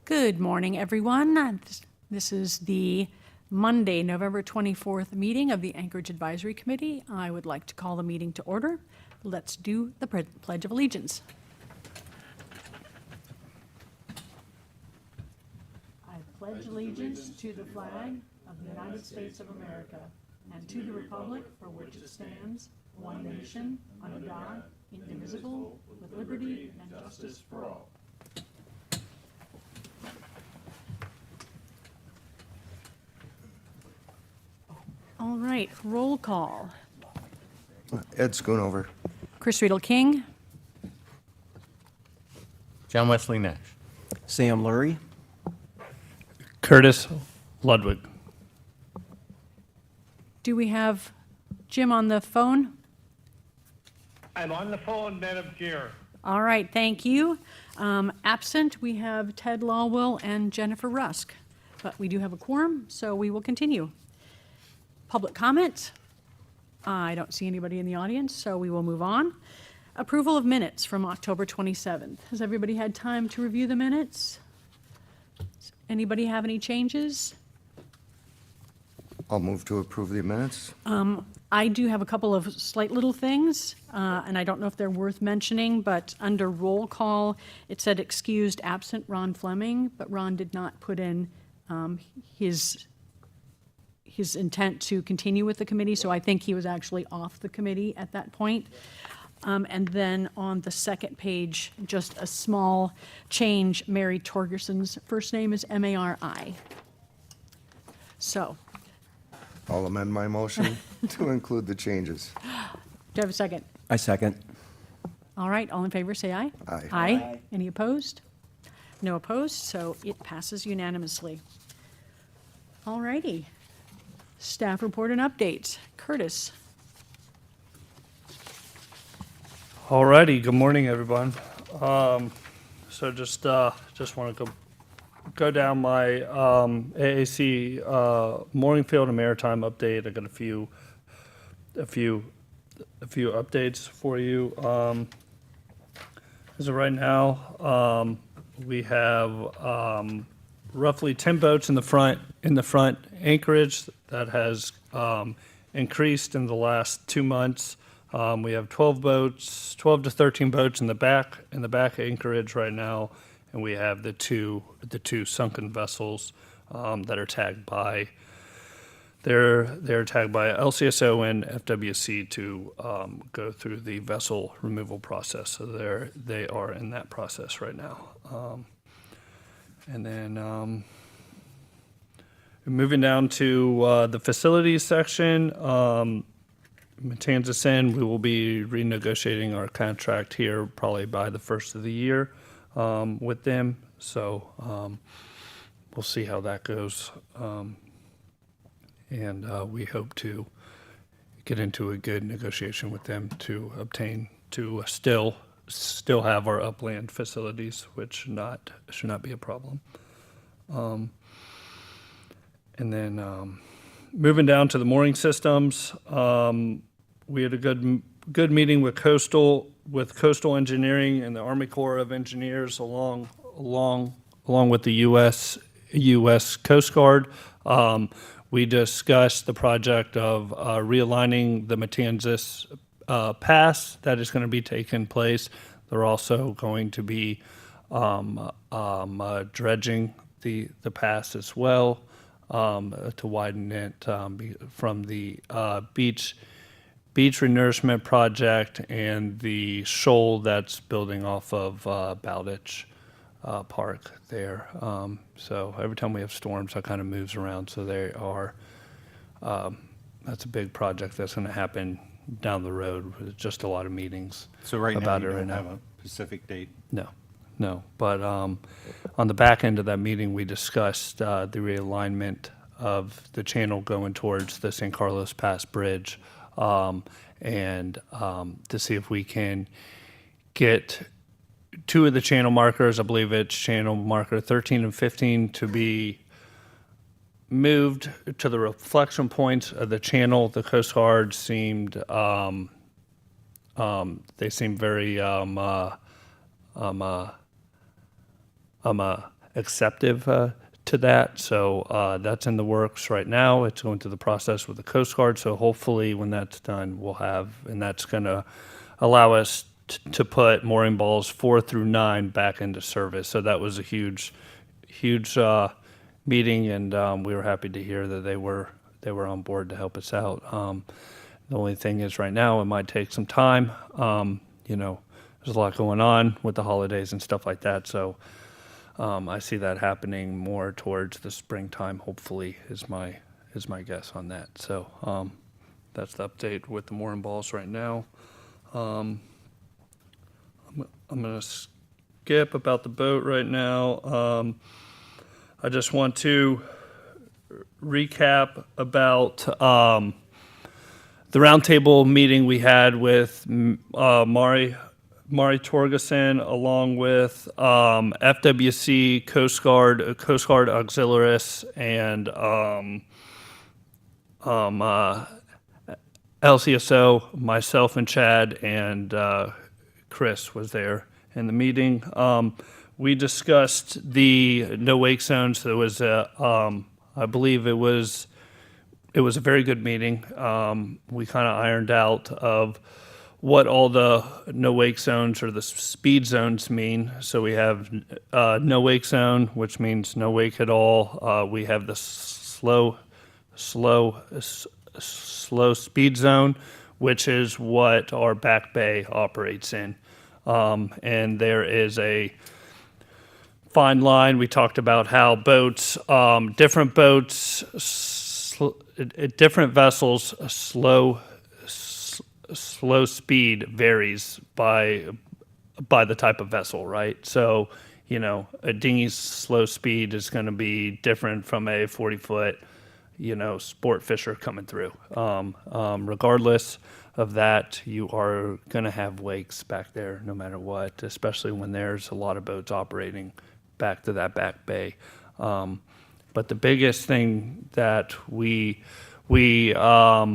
Good morning, everyone. This is the Monday, November 24th meeting of the Anchorage Advisory Committee. I would like to call the meeting to order. Let's do the Pledge of Allegiance. I pledge allegiance to the flag of the United States of America and to the republic for which it stands, one nation, under God, indivisible, with liberty and justice for all. All right, roll call. Ed Schoonover. Chris Riedel King. John Wesley Nash. Sam Lurie. Curtis Ludwig. Do we have Jim on the phone? I'm on the phone, Madam Chair. All right, thank you. Absent, we have Ted Lawwell and Jennifer Rusk, but we do have a quorum, so we will continue. Public comment? I don't see anybody in the audience, so we will move on. Approval of minutes from October 27th. Has everybody had time to review the minutes? Anybody have any changes? I'll move to approve the minutes. I do have a couple of slight little things, and I don't know if they're worth mentioning, but under roll call, it said excused absent Ron Fleming, but Ron did not put in his intent to continue with the committee, so I think he was actually off the committee at that point. And then on the second page, just a small change, Mary Torgerson's first name is M-A-R-I. So, I'll amend my motion to include the changes. do I have a second? I second. All right, all in favor, say aye. Aye. Aye. Any opposed? No opposed, so it passes unanimously. All righty. Staff report and updates. Curtis. Alrighty, good morning, everyone. So just want to go down my AAC Mooringfield and Maritime update. I got a few updates for you. As of right now, we have roughly 10 boats in the front anchorage. That has increased in the last 2 months. We have 12 to 13 boats in the back anchorage right now, and we have the two sunken vessels that are tagged by. They're tagged by LCSO and FWC to go through the vessel removal process. So they are in that process right now. And then moving down to the facilities section, Matanzas End, we will be renegotiating our contract here probably by the first of the year with them. So we'll see how that goes. And we hope to get into a good negotiation with them to obtain, to still have our upland facilities, which should not be a problem. And then moving down to the mooring systems, we had a good meeting with Coastal Engineering and the Army Corps of Engineers along with the U.S. Coast Guard. We discussed the project of realigning the Matanzas Pass that is going to be taking place. They're also going to be dredging the pass as well to widen it from the beach renourishment project and the shoal that's building off of Bowditch Park there. So every time we have storms, that kind of moves around. So they are. That's a big project that's going to happen down the road with just a lot of meetings. So right now about you it don't right have now. a specific date? No. But on the back end of that meeting, we discussed the realignment of the channel going towards the San Carlos Pass Bridge, and to see if we can get two of the channel markers, I believe it's channel marker 13 and 15, to be moved to the reflection points of the channel. The Coast Guard seemed very acceptive to that. So that's in the works right now. It's going through the process with the Coast Guard. So hopefully when that's done, we'll have, and that's going to allow us to put mooring balls 4 through 9 back into service. So that was a huge meeting, and we were happy to hear that they were on board to help us out. The only thing is right now it might take some time. There's a lot going on with the holidays and stuff like that. So I see that happening more towards the springtime, hopefully, is my guess on that. So that's the update with the mooring balls right now. I'm going to skip about the boat right now. I just want to recap about the roundtable meeting we had with Mari Torgerson, along with FWC, Coast Guard Auxiliaries, and LCSO, myself and Chad, and Chris was there in the meeting. We discussed the no wake zones. There was I believe it was a very good meeting. We kind of ironed out of what all the no wake zones or the speed zones mean. So we have no wake zone, which means no wake at all. We have the slow speed zone, which is what our back bay operates in. And there is a fine line. We talked about how boats, different boats, different vessels, slow speed varies by the type of vessel, right? So, a dinghy's slow speed is going to be different from a 40-foot, sport fisher coming through. Regardless of that, you are going to have wakes back there no matter what, especially when there's a lot of boats operating back to that back bay. But the biggest thing that we got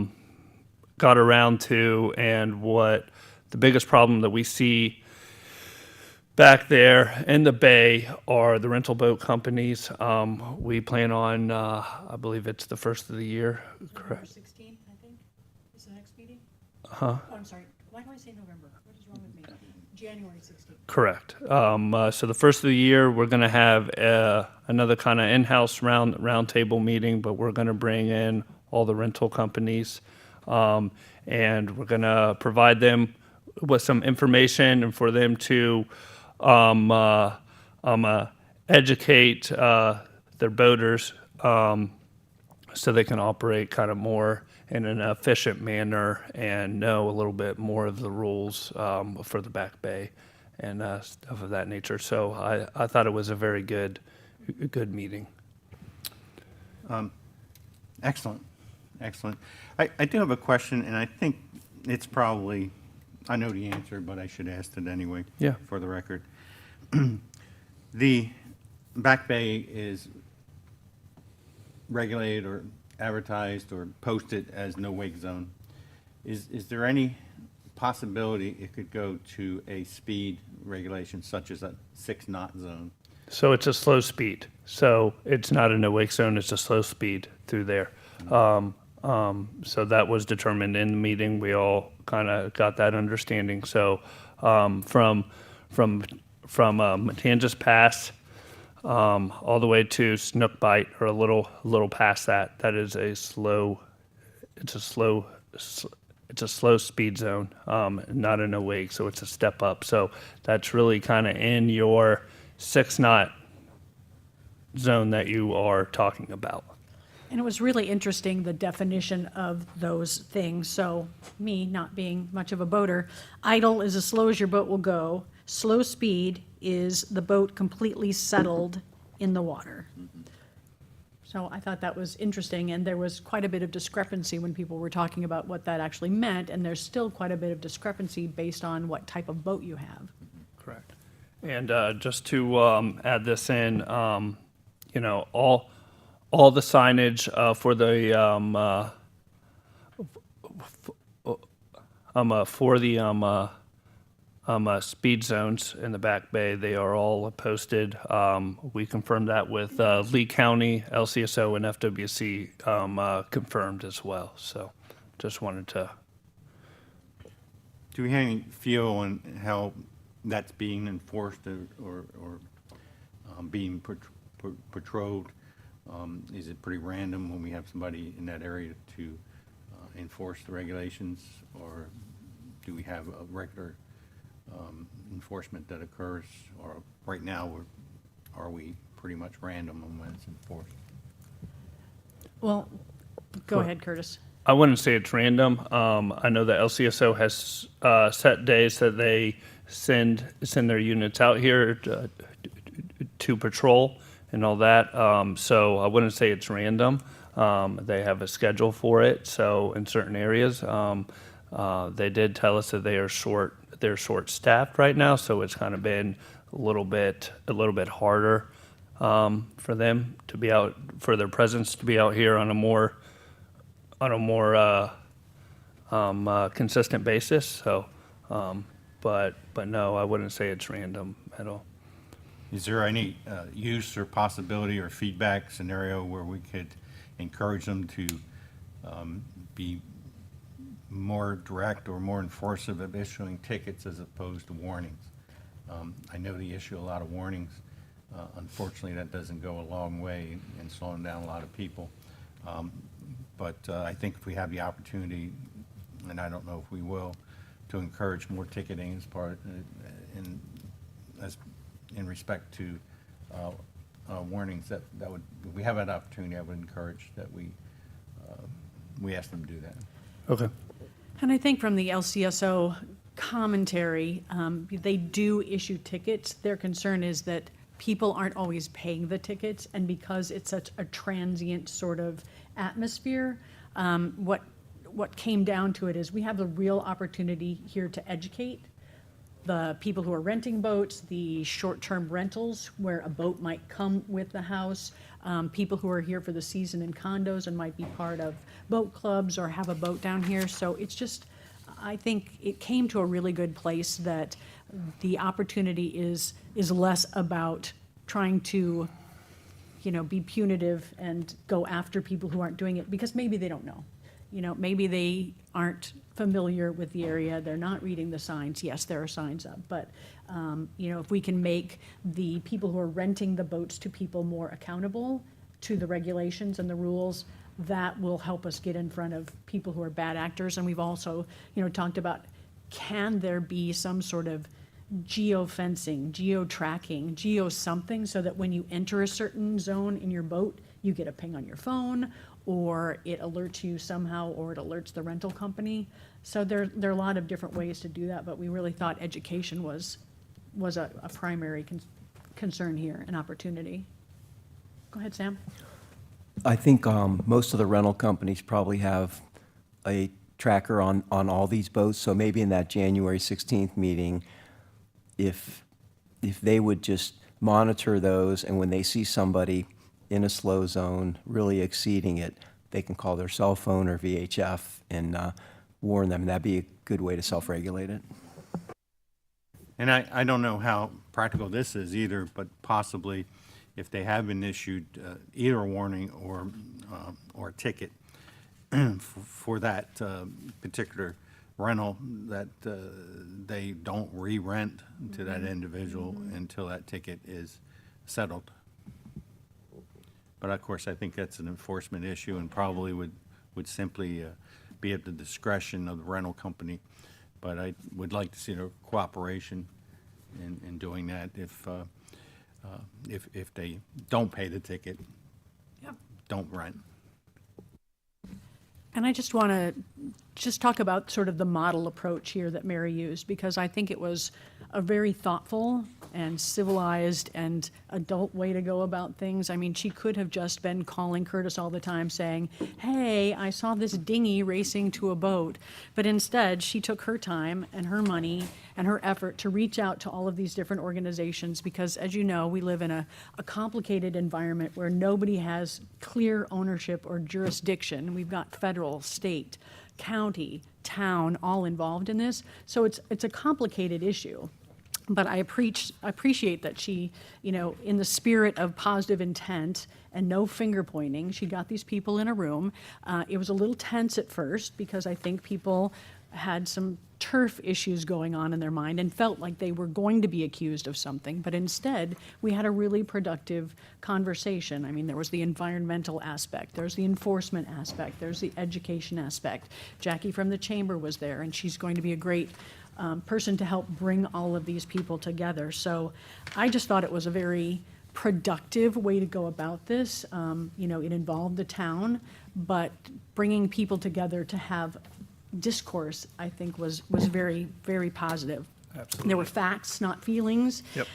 around to, and what the biggest problem that we see back there in the bay are the rental boat companies. We plan on, I believe it's the first of the year. November 16th, I think, is the next meeting? Huh? Oh, I'm sorry. Why do I say November? What is wrong with me? January 16th. Correct. So the first of the year, we're going to have another kind of in-house round table meeting, but we're going to bring in all the rental companies, and we're going to provide them with some information and for them to educate their boaters so they can operate kind of more in an efficient manner and know a little bit more of the rules for the back bay and stuff of that nature. So I thought it was a very good meeting. Excellent. I do have a question, and I think it's probably, I know the answer, but I should ask it anyway. Yeah. For the record. The back bay is regulated or advertised or posted as no wake zone. Is there any possibility it could go to a speed regulation such as a 6-knot zone? So it's a slow speed. So it's not a no wake zone, it's a slow speed through there. So that was determined in the meeting. We all kind of got that understanding. So from Matanzas Pass all the way to Snook Bite, or a little past that, that is a slow speed zone, not a no wake. So it's a step up. So that's really kind of in your 6-knot zone that you are talking about. And it was really interesting, the definition of those things. So me, not being much of a boater, idle is as slow as your boat will go. Slow speed is the boat completely settled in the water. So I thought that was interesting, and there was quite a bit of discrepancy when people were talking about what that actually meant, and there's still quite a bit of discrepancy based on what type of boat you have. Correct. And just to add this in, all the signage for the speed zones in the Back Bay. They are all posted. We confirmed that with Lee County, LCSO, and FWC confirmed as well. So just wanted to. Do we have any feel on how that's being enforced or being patrolled? Is it pretty random when we have somebody in that area to enforce the regulations, or do we have a regular enforcement that occurs? Or right now, are we pretty much random on when it's enforced? Well, go ahead, Curtis. I wouldn't say it's random. I know the LCSO has set days that they send their units out here to patrol and all that. So I wouldn't say it's random. They have a schedule for it. So in certain areas, they did tell us that they're short-staffed right now. So it's kind of been a little bit harder for them to be out, for their presence to be out here on a more consistent basis. So, but no, I wouldn't say it's random at all. Is there any use or possibility or feedback scenario where we could encourage them to be more direct or more enforcive of issuing tickets as opposed to warnings? I know they issue a lot of warnings. Unfortunately, that doesn't go a long way in slowing down a lot of people. But I think if we have the opportunity, and I don't know if we will, to encourage more ticketing as part in respect to warnings, that would, if we have that opportunity, I would encourage that we ask them to do that. Okay. And I think from the LCSO commentary, they do issue tickets. Their concern is that people aren't always paying the tickets, and because it's such a transient sort of atmosphere, what came down to it is we have a real opportunity here to educate the people who are renting boats, the short-term rentals where a boat might come with the house, people who are here for the season in condos and might be part of boat clubs or have a boat down here. So it's just, I think it came to a really good place that the opportunity is less about trying to, be punitive and go after people who aren't doing it, because maybe they don't know. Maybe they aren't familiar with the area, they're not reading the signs. Yes, there are signs up, but, if we can make the people who are renting the boats to people more accountable to the regulations and the rules, that will help us get in front of people who are bad actors. And we've also, talked about, can there be some sort of geo-fencing, geo-tracking, geo-something, so that when you enter a certain zone in your boat, you get a ping on your phone, or it alerts you somehow, or it alerts the rental company. So there are a lot of different ways to do that, but we really thought education was a primary concern here, an opportunity. Go ahead, Sam. I think most of the rental companies probably have a tracker on all these boats, so maybe in that January 16th meeting, if they would just monitor those, and when they see somebody in a slow zone really exceeding it, they can call their cell phone or VHF and warn them. That'd be a good way to self-regulate it. And I don't know how practical this is either, but possibly if they have been issued either a warning or a ticket for that particular rental, that they don't re-rent to that individual until that ticket is settled. But of course, I think that's an enforcement issue and probably would simply be at the discretion of the rental company. But I would like to see their cooperation in doing that if they don't pay the ticket, Yep. don't rent. And I just want to talk about sort of the model approach here that Mary used, because I think it was a very thoughtful and civilized and adult way to go about things. I mean, she could have just been calling Curtis all the time saying, hey, I saw this dinghy racing to a boat. But instead, she took her time and her money and her effort to reach out to all of these different organizations, because as you know, we live in a complicated environment where nobody has clear ownership or jurisdiction. We've got federal, state, county, town, all involved in this. So it's a complicated issue. But I appreciate that she, in the spirit of positive intent and no finger pointing, she got these people in a room. It was a little tense at first because I think people had some turf issues going on in their mind and felt like they were going to be accused of something. But instead, we had a really productive conversation. I mean, there was the environmental aspect, there's the enforcement aspect, there's the education aspect. Jackie from the chamber was there, and she's going to be a great person to help bring all of these people together. So I just thought it was a very productive way to go about this. It involved the town, but bringing people together to have discourse, I think, was very, very positive. Absolutely. There were facts, not feelings. Yep.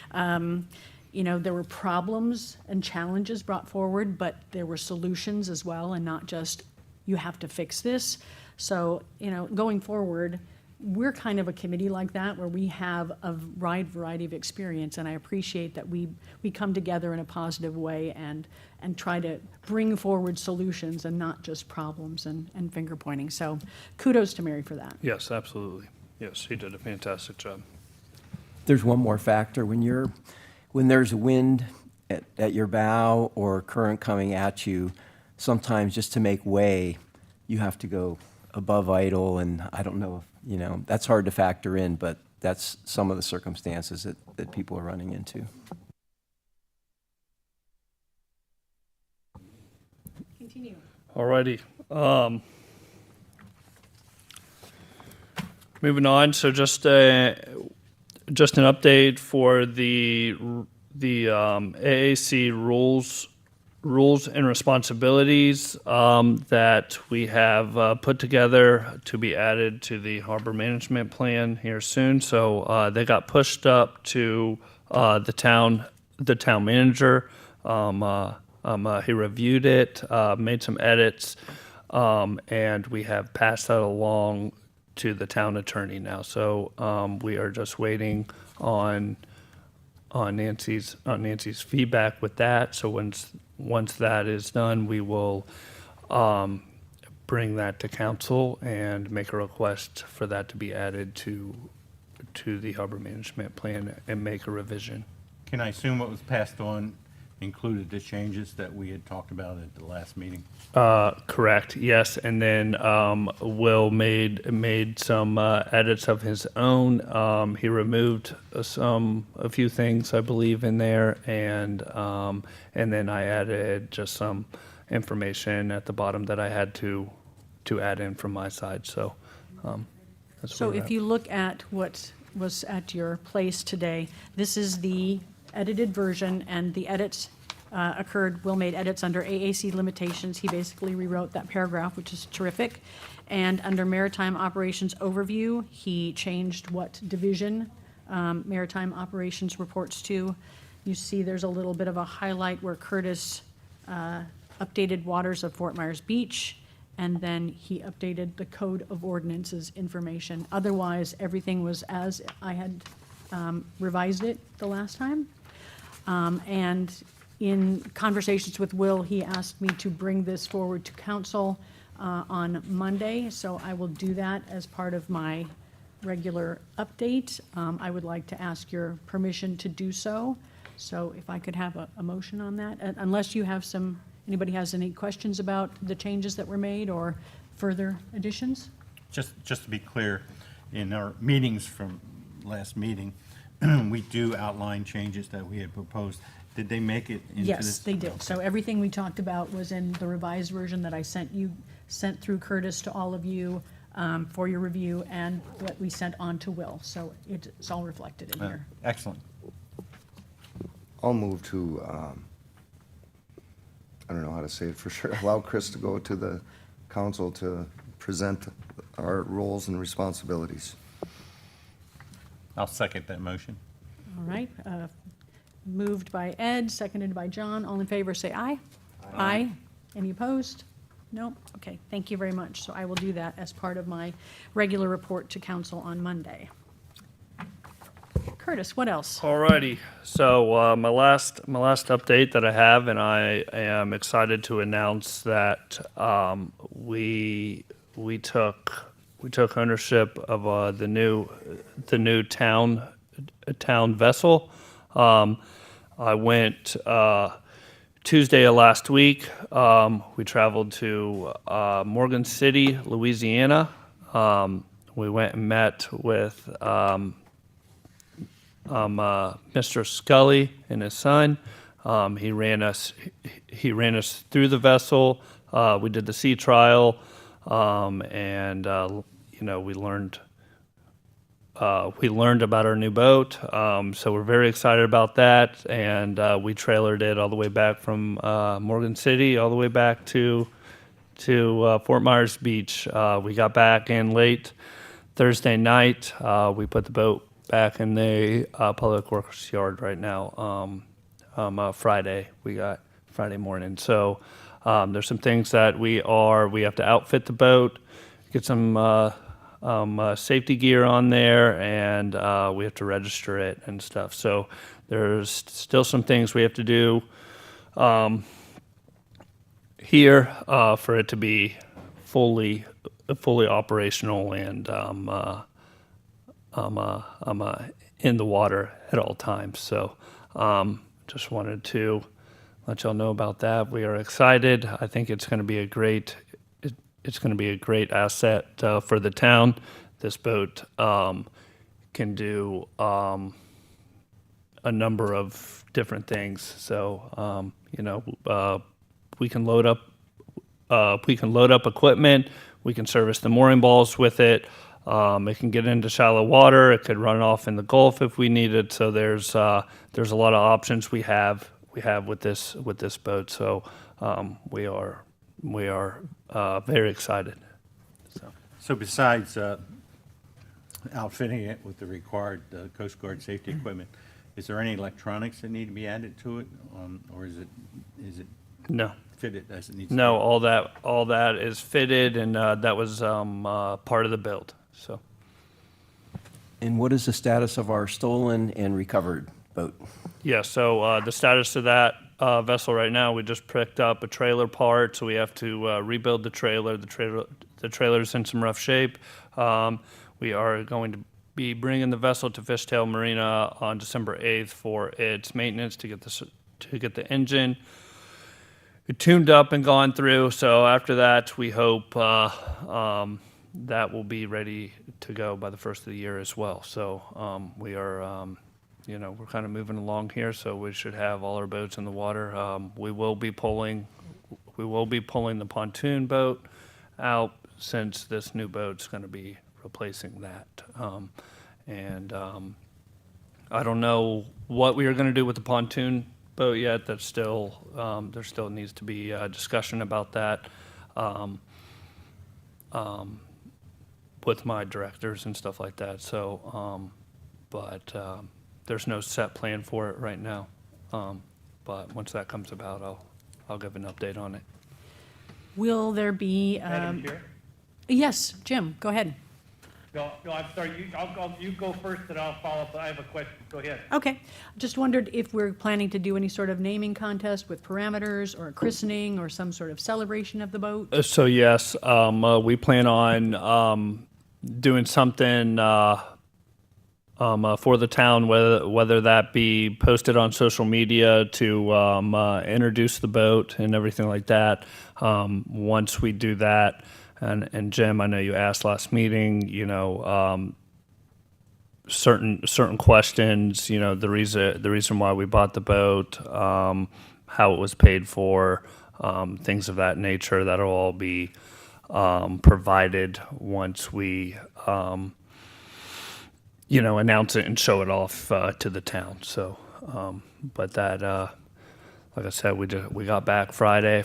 There were problems and challenges brought forward, but there were solutions as well, and not just, you have to fix this. So, going forward, we're kind of a committee like that, where we have a wide variety of experience, and I appreciate that we come together in a positive way and try to bring forward solutions and not just problems and finger pointing. So kudos to Mary for that. Yes, absolutely. Yes, she did a fantastic job. There's one more factor. When there's wind at your bow or current coming at you, sometimes just to make way, you have to go above idle, and I don't know if, that's hard to factor in, but that's some of the circumstances that people are running into. Continue. Alrighty. Moving on. So just an update for the AAC rules and responsibilities that we have put together to be added to the harbor management plan here soon. So they got pushed up to the town manager. He reviewed it, made some edits, and we have passed that along to the town attorney now. So we are just waiting on Nancy's feedback with that. So once that is done, we will bring that to council and make a request for that to be added to the harbor management plan and make a revision. Can I assume what was passed on included the changes that we had talked about at the last meeting? Correct. Yes, and then Will made some edits of his own. He removed a few things, I believe, in there, and then I added just some information at the bottom that I had to add in from my side. So that's So where we're if at. you look at what was at your place today, this is the edited version, and the edits Will made edits under AAC limitations. He basically rewrote that paragraph, which is terrific. And under maritime operations overview, he changed what division maritime operations reports to. You see there's a little bit of a highlight where Curtis updated waters of Fort Myers Beach, and then he updated the Code of Ordinances information. Otherwise, everything was as I had revised it the last time. And in conversations with Will, he asked me to bring this forward to council on Monday, so I will do that as part of my regular update. I would like to ask your permission to do so. So if I could have a motion on that, unless you have anybody has any questions about the changes that were made or further additions? Just to be clear, in our meetings from last meeting, we do outline changes that we had proposed. Did they make it into this? Yes, they did. So everything we talked about was in the revised version that I sent through Curtis to all of you for your review, and what we sent on to Will. So it's all reflected in here. Excellent. I'll move to, I don't know how to say it for sure, allow Chris to go to the council to present our roles and responsibilities. I'll second that motion. All right. Moved by Ed, seconded by John. All in favor, say aye. Aye. Any opposed? No? Okay, thank you very much. So I will do that as part of my regular report to council on Monday. Curtis, what else? Alrighty, so my last update that I have, and I am excited to announce that we we took ownership of the new town vessel. I went Tuesday of last week. We traveled to Morgan City, Louisiana. We went and met with Mr. Scully and his son. He ran us through the vessel. We did the sea trial, and we learned about our new boat. So we're very excited about that, and we trailered it all the way back from Morgan City all the way back to Fort Myers Beach. We got back in late Thursday night. We put the boat back in the public works yard right now. Friday, we got Friday morning. So there's some things that we have to outfit the boat, get some safety gear on there, and we have to register it and stuff. So there's still some things we have to do here for it to be fully operational and in the water at all times. So just wanted to let y'all know about that. We are excited. I think it's going to be a great asset for the town. This boat can do a number of different things. So we can load up equipment. We can service the mooring balls with it. It can get into shallow water. It could run off in the Gulf if we needed. So there's a lot of options we have with this boat. So we are very excited. So besides outfitting it with the required Coast Guard safety equipment, is there any electronics that need to be added to it, or is it No. fitted as it needs to No, be? all that is fitted, and that was part of the build. So And what is the status of our stolen and recovered boat? yeah, so the status of that vessel right now, we just picked up a trailer part, so we have to rebuild the trailer. The trailer's in some rough shape. We are going to be bringing the vessel to Fishtail Marina on December 8th for its maintenance to get the engine tuned up and gone through. So after that, we hope that will be ready to go by the first of the year as well. So we are, we're kind of moving along here. So we should have all our boats in the water. We will be pulling the pontoon boat out since this new boat's going to be replacing that. I don't know what we are going to do with the pontoon boat yet. That's still there still needs to be a discussion about that with my directors and stuff like that. So, but there's no set plan for it right now. But once that comes about, I'll give an update on it. Will there be, Madam Chair? yes, Jim, go ahead. No, I'm sorry, you go first, and I'll follow up. I have a question. Go ahead. Okay, just wondered if we're planning to do any sort of naming contest with parameters or a christening or some sort of celebration of the boat? So yes, we plan on doing something for the town, whether that be posted on social media to introduce the boat and everything like that. Once we do that, and Jim, I know you asked last meeting, certain questions, the reason why we bought the boat, how it was paid for, things of that nature. That'll all be provided once we announce it and show it off to the town. So, but that, like I said, we got back Friday.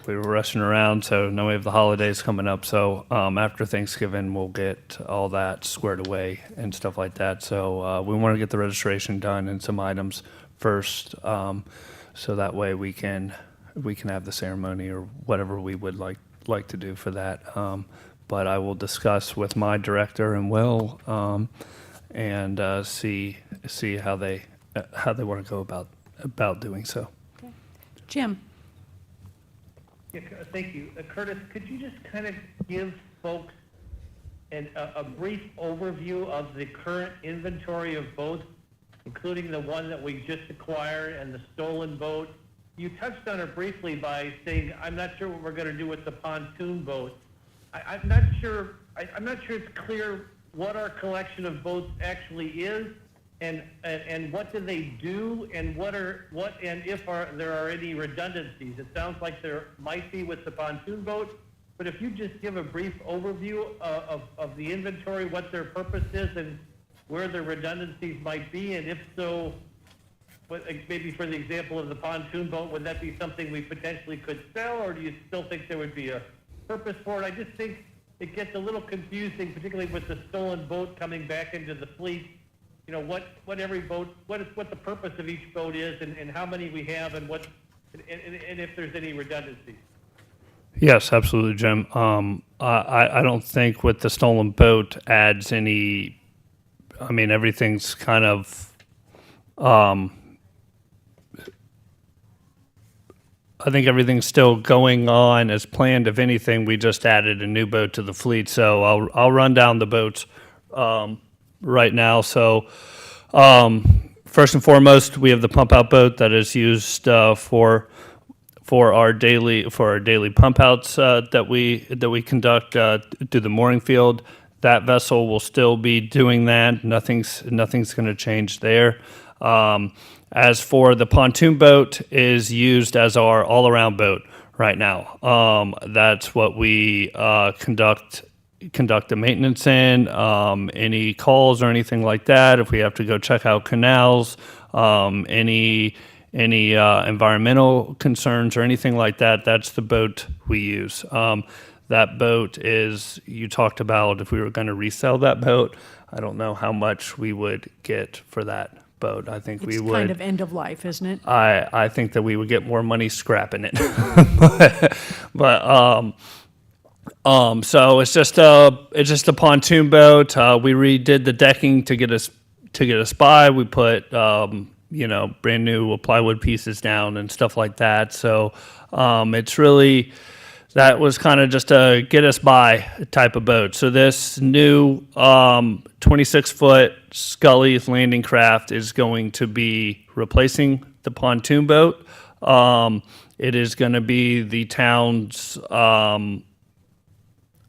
We were rushing around, so now we have the holidays coming up. So after Thanksgiving, we'll get all that squared away and stuff like that. So we want to get the registration done and some items first, so that way we can have the ceremony or whatever we would like to do for that. But I will discuss with my director and Will, and see how they want to go about doing so. Jim? Yeah, thank you. Curtis, could you just kind of give folks a brief overview of the current inventory of boats, including the one that we just acquired and the stolen boat? You touched on it briefly by saying, I'm not sure what we're going to do with the pontoon boat. I'm not sure it's clear what our collection of boats actually is, and what do they do, and if there are any redundancies. It sounds like there might be with the pontoon boat, but if you just give a brief overview of the inventory, what their purpose is, and where the redundancies might be, and if so, maybe for the example of the pontoon boat, would that be something we potentially could sell, or do you still think there would be a purpose for it? I just think it gets a little confusing, particularly with the stolen boat coming back into the fleet. You know, what every boat, what the purpose of each boat is, and how many we have, and if there's any redundancies. Yes, absolutely, Jim. I don't think with the stolen boat adds any. I mean, everything's kind of. I think everything's still going on as planned. If anything, we just added a new boat to the fleet. So I'll run down the boats right now. So first and foremost, we have the pump out boat that is used for our daily pump outs that we conduct through the mooring field. That vessel will still be doing that. Nothing's going to change there. As for the pontoon boat, is used as our all-around boat right now. That's what we conduct the maintenance in. Any calls or anything like that. If we have to go check out canals, any environmental concerns or anything like that, that's the boat we use. That boat is, you talked about if we were going to resell that boat, I don't know how much we would get for that boat. I think we It's would. kind of end of life, isn't it? I think that we would get more money scrapping it. but so it's just a pontoon boat. We redid the decking to get us by. We put brand new plywood pieces down and stuff like that. So it's really, that was kind of just a get us by type of boat. So this new 26-foot Scully landing craft is going to be replacing the pontoon boat. It is going to be the town's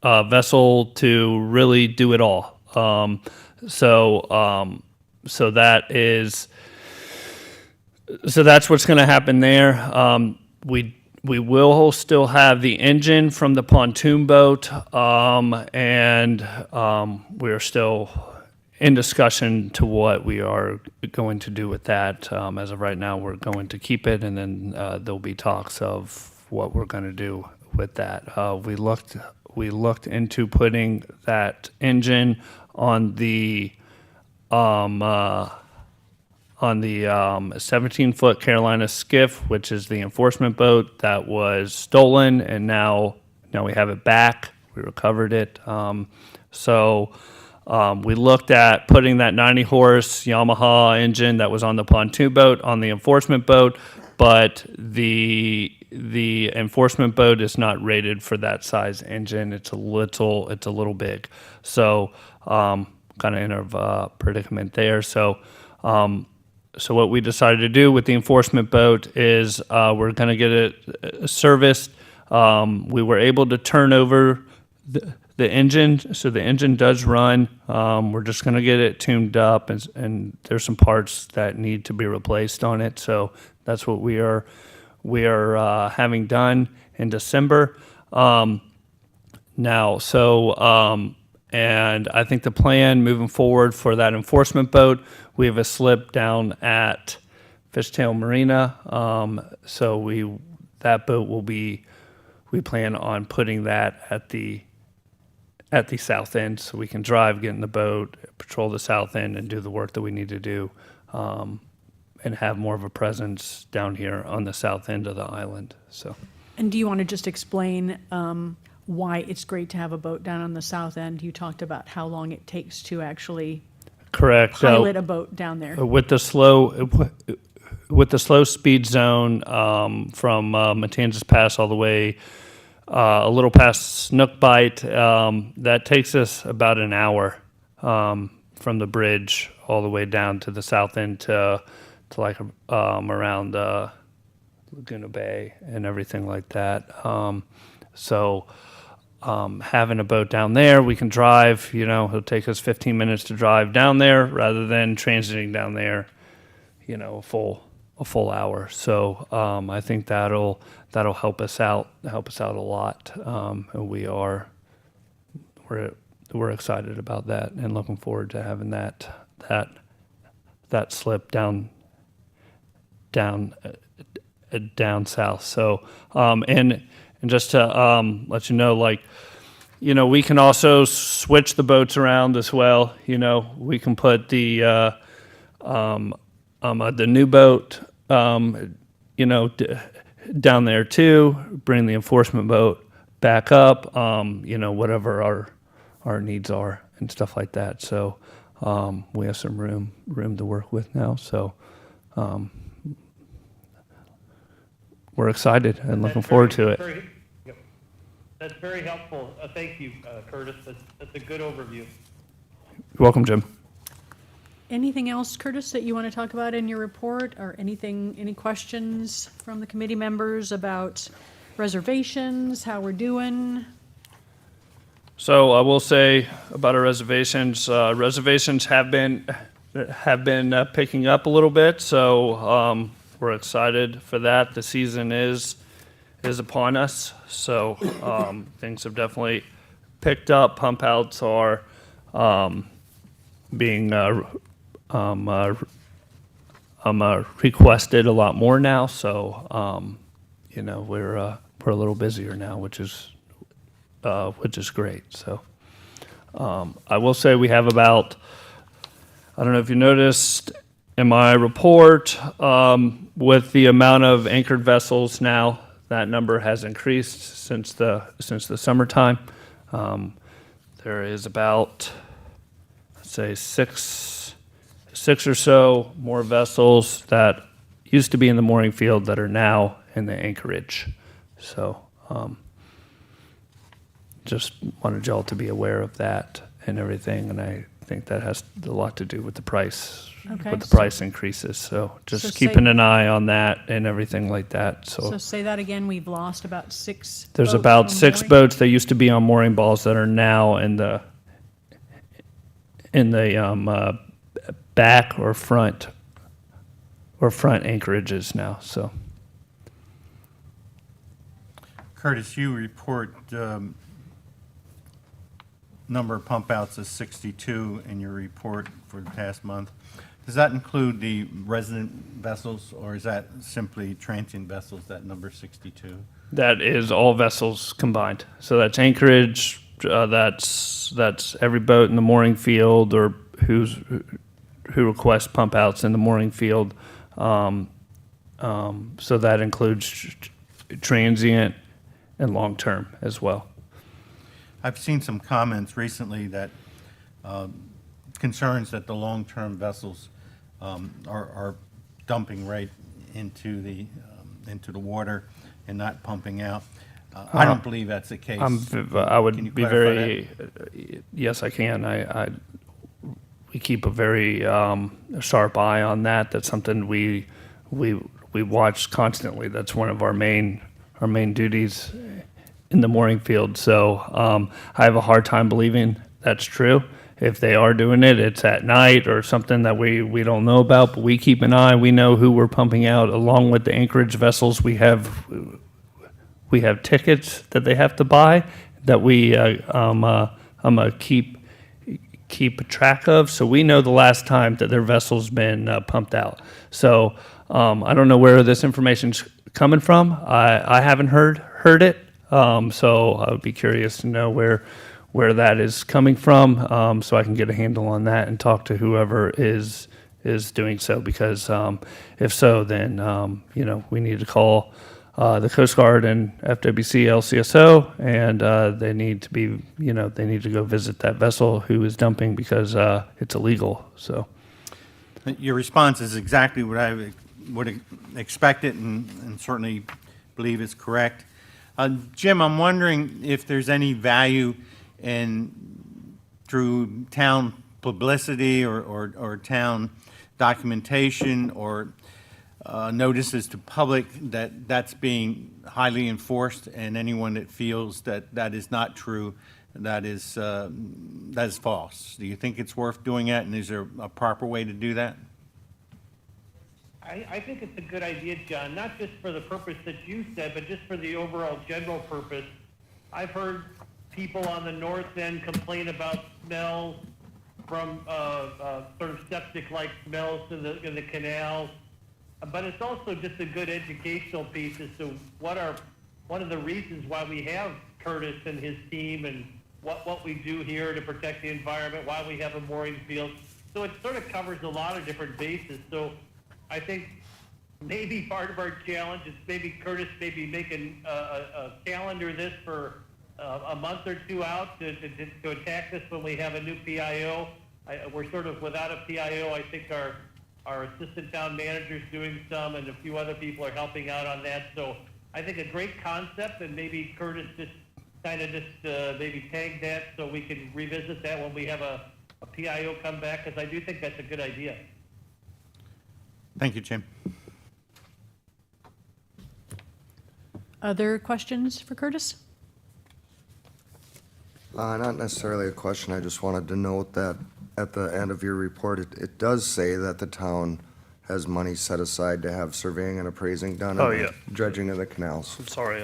vessel to really do it all. So that's what's going to happen there. We will still have the engine from the pontoon boat, and we're still in discussion to what we are going to do with that. As of right now, we're going to keep it, and then there'll be talks of what we're going to do with that. We looked into putting that engine on the 17-foot Carolina skiff, which is the enforcement boat that was stolen, and now we have it back. We recovered it. We looked at putting that 90-horse Yamaha engine that was on the pontoon boat on the enforcement boat, but the enforcement boat is not rated for that size engine. It's a little big. So kind of in a predicament there. So what we decided to do with the enforcement boat is we're going to get it serviced. We were able to turn over the engine, so the engine does run. We're just going to get it tuned up, and there's some parts that need to be replaced on it. So that's what we are having done in December now. And I think the plan moving forward for that enforcement boat, we have a slip down at Fishtail Marina. That boat will be, we plan on putting that at the south end, so we can drive, get in the boat, patrol the south end, and do the work that we need to do, and have more of a presence down here on the south end of the island. So. And do you want to just explain why it's great to have a boat down on the south end? You talked about how long it takes to actually Correct. pilot a boat down there. With the slow speed zone from Matanzas Pass all the way a little past Snook Bite. That takes us about an hour from the bridge all the way down to the south end to like around Laguna Bay and everything like that. So having a boat down there, we can drive. It'll take us 15 minutes to drive down there rather than transiting down there. A full hour. So I think that'll help us out a lot. And we're excited about that and looking forward to having that slip down south. So and just to let you know, we can also switch the boats around as well. We can put the new boat, down there too. Bring the enforcement boat back up. Whatever our needs are and stuff like that. So we have some room to work with now. So we're excited and looking forward to it. Yep. That's very helpful. Thank you, Curtis. That's a good overview. You're welcome, Jim. Anything else, Curtis, that you want to talk about in your report, or any questions from the committee members about reservations, how we're doing? So I will say about our reservations. Reservations have been picking up a little bit. So we're excited for that. The season is upon us. So things have definitely picked up. Pump outs are being requested a lot more now. So we're a little busier now, which is great. So I will say we have about, I don't know if you noticed in my report, with the amount of anchored vessels now, that number has increased since the summertime. There is about, let's say, six or so more vessels that used to be in the mooring field that are now in the anchorage. So just wanted y'all to be aware of that and everything, and I think that has a lot to do with the price, Okay, with the so- price increases. So just So keeping say- an eye on that and everything like that. So say that again, we've lost about 6 There's boats about on 6 mooring? boats that used to be on mooring balls that are now in the back or front anchorages now. So Curtis, you report number of pump outs as 62 in your report for the past month. Does that include the resident vessels, or is that simply transient vessels, that number 62? that is all vessels combined. So that's anchorage. That's every boat in the mooring field or who requests pump outs in the mooring field. So that includes transient and long term as well. I've seen some comments recently that concerns that the long-term vessels are dumping right into the water and not pumping out. I don't believe that's the case. I Can would you be clarify very, yes, I can. We keep a very sharp eye on that. That's something we watch constantly. That's one of our main duties in the mooring field. So I have a hard time believing that's true. If they are doing it, it's at night or something that we don't know about, but we keep an eye. We know who we're pumping out. Along with the anchorage vessels, we have tickets that they have to buy that we keep track of. So we know the last time that their vessel's been pumped out. So I don't know where this information's coming from. I haven't heard it. So I would be curious to know where that is coming from, so I can get a handle on that and talk to whoever is doing so. Because if so, then we need to call the Coast Guard and FWC LCSO, and they need to go visit that vessel who is dumping because it's illegal. So Your response is exactly what I would expect it and certainly believe is correct. Jim, I'm wondering if there's any value in, through town publicity or town documentation or notices to public that that's being highly enforced, and anyone that feels that that is not true, that is false. Do you think it's worth doing that, and is there a proper way to do that? I think it's a good idea, John, not just for the purpose that you said, but just for the overall general purpose. I've heard people on the north end complain about smells from sort of septic-like smells in the canals. But it's also just a good educational piece as to what are one of the reasons why we have Curtis and his team, and what we do here to protect the environment, why we have a mooring field. So it sort of covers a lot of different bases. So I think maybe part of our challenge is maybe Curtis maybe making a calendar this for a month or two out to attack this when we have a new PIO. We're sort of without a PIO. I think our assistant town manager's doing some, and a few other people are helping out on that. So I think a great concept, and maybe Curtis just kind of maybe tag that so we can revisit that when we have a PIO come back, because I do think that's a good idea. Thank you, Jim. Other questions for Curtis? Not necessarily a question, I just wanted to note that at the end of your report, it does say that the town has money set aside to have surveying and appraising done. Oh, and yeah. Dredging of the canals. Sorry,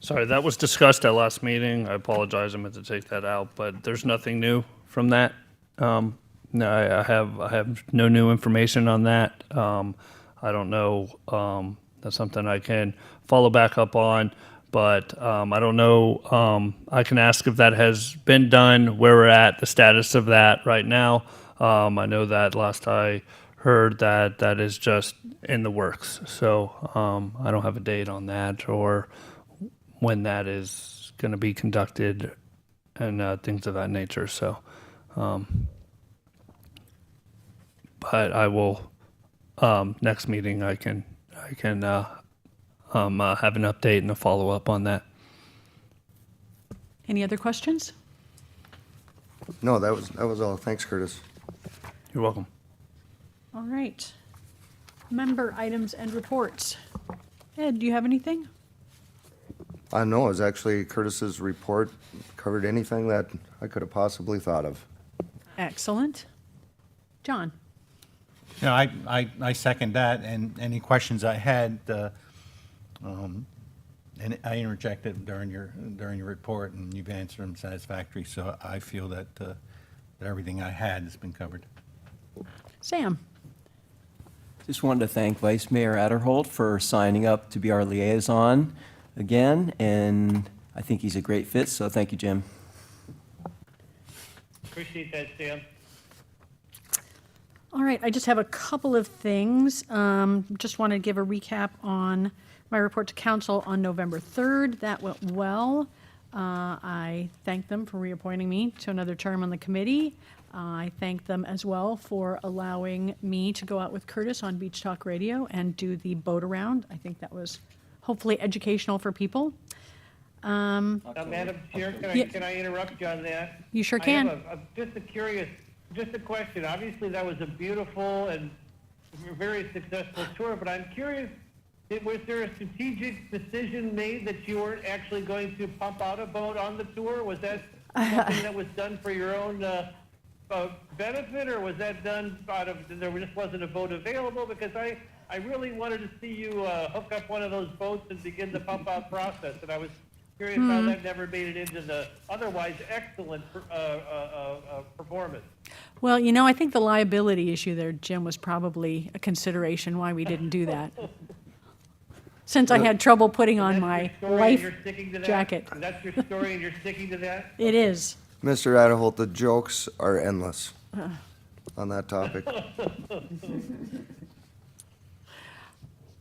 sorry, that was discussed at last meeting. I apologize, I meant to take that out, but there's nothing new from that. No, I have no new information on that. I don't know, that's something I can follow back up on, but I don't know. I can ask if that has been done, where we're at, the status of that right now. I know that last I heard that is just in the works. So I don't have a date on that or when that is going to be conducted and things of that nature. So, but I will, next meeting I can have an update and a follow-up on that. Any other questions? No, that was all. Thanks, Curtis. You're welcome. All right. Member items and reports. Ed, do you have anything? No, it was actually Curtis's report covered anything that I could have possibly thought of. Excellent. John? No, I second that, and any questions I had, and I interjected during your report, and you've answered them satisfactory, so I feel that that everything I had has been covered. Sam? Just wanted to thank Vice Mayor Adderholt for signing up to be our liaison again, and I think he's a great fit, so thank you, Jim. Appreciate that, Sam. All right, I just have a couple of things. Just want to give a recap on my report to council on November 3rd. That went well. I thank them for reappointing me to another term on the committee. I thank them as well for allowing me to go out with Curtis on Beach Talk Radio and do the boat around. I think that was hopefully educational for people. Madam Chair, Yeah. can I interrupt you on that? You sure I can. have just a question. Obviously, that was a beautiful and very successful tour, but I'm curious, was there a strategic decision made that you weren't actually going to pump out a boat on the tour? Was that something that was done for your own benefit, or was that done out of, there just wasn't a boat available? Because I really wanted to see you hook up one of those boats and begin the pump out process, and I was curious how that never made it into the otherwise excellent performance. Well, you know, I think the liability issue there, Jim, was probably a consideration why we didn't do that. Since I had trouble putting on my life jacket. That's your story, and you're sticking to that? It is. Mr. Adderholt, the jokes are endless on that topic.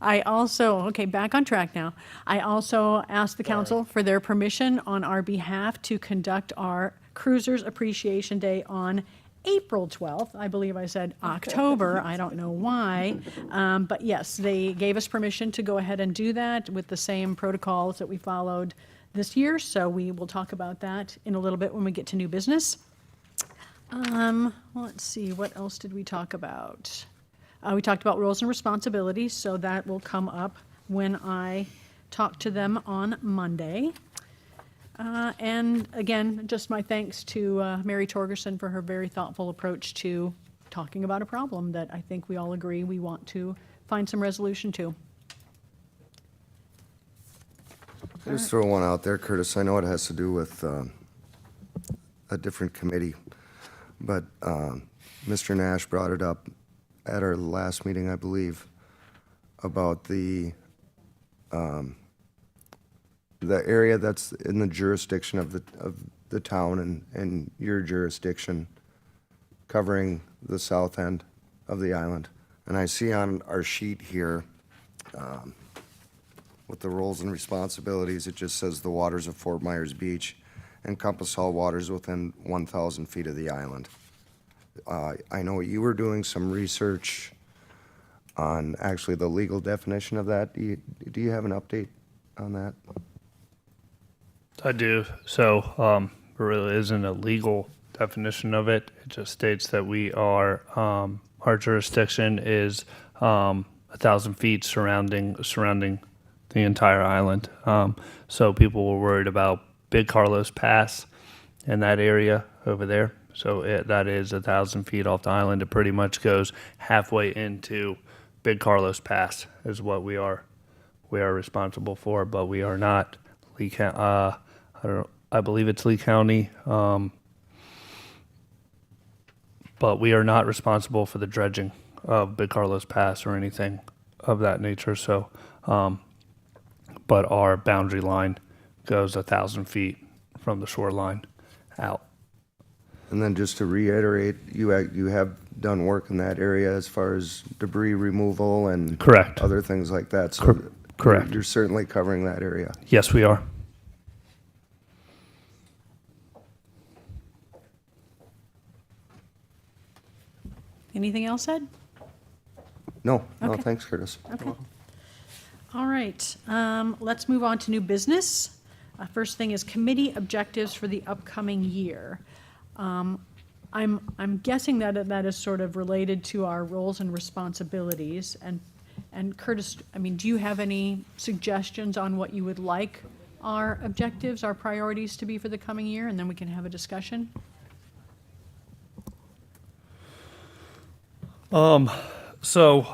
I also, okay, back on track now. I also asked the council for their permission on our behalf to conduct our Cruisers Appreciation Day on April 12th. I believe I said October. I don't know why. But yes, they gave us permission to go ahead and do that with the same protocols that we followed this year. So we will talk about that in a little bit when we get to new business. Let's see, what else did we talk about? We talked about roles and responsibilities, so that will come up when I talk to them on Monday. And again, just my thanks to Mary Torgerson for her very thoughtful approach to talking about a problem that I think we all agree we want to find some resolution to. I'll just throw one out there, Curtis. I know it has to do with a different committee, but Mr. Nash brought it up at our last meeting, I believe, about the area that's in the jurisdiction of the town and your jurisdiction, covering the south end of the island. And I see on our sheet here, with the roles and responsibilities, it just says the waters of Fort Myers Beach encompass all waters within 1,000 feet of the island. I know you were doing some research on actually the legal definition of that. Do you have an update on that? I do. So there really isn't a legal definition of it. It just states that we are, our jurisdiction is 1,000 feet surrounding the entire island. So people were worried about Big Carlos Pass and that area over there. So that is 1,000 feet off the island. It pretty much goes halfway into Big Carlos Pass is what we are responsible for, but we are not Lee County. I believe it's Lee County, but we are not responsible for the dredging of Big Carlos Pass or anything of that nature. So, but our boundary line goes 1,000 feet from the shoreline out. And then just to reiterate, you have done work in that area as far as debris removal and Correct. other things like that. So Correct. You're certainly covering that area. Yes, we are. Anything else, Ed? No, Okay. thanks, Curtis. Okay. All right, let's move on to new business. First thing is committee objectives for the upcoming year. I'm guessing that that is sort of related to our roles and responsibilities. And Curtis, I mean, do you have any suggestions on what you would like our objectives, our priorities to be for the coming year? And then we can have a discussion. So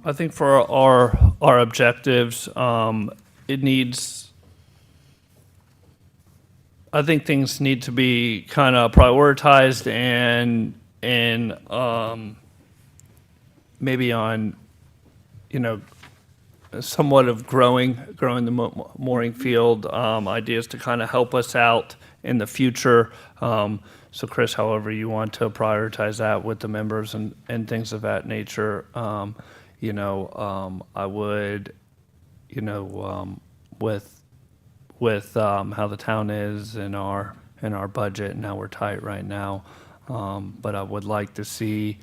I think for our objectives, it needs, I think things need to be kind of prioritized and maybe on, somewhat of growing the mooring field, ideas to kind of help us out in the future. So Chris, however you want to prioritize that with the members and things of that nature, I would, with how the town is in our budget and how we're tight right now, but I would like to see,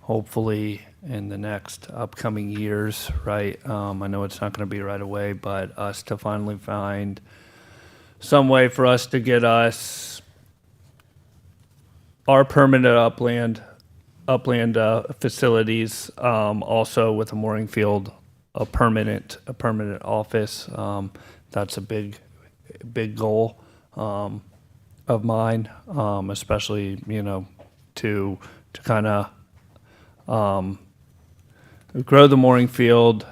hopefully in the next upcoming years, right? I know it's not going to be right away, but us to finally find some way for us to get us our permanent upland facilities, also with a mooring field, a permanent office. That's a big goal of mine, especially to kind of grow the mooring field,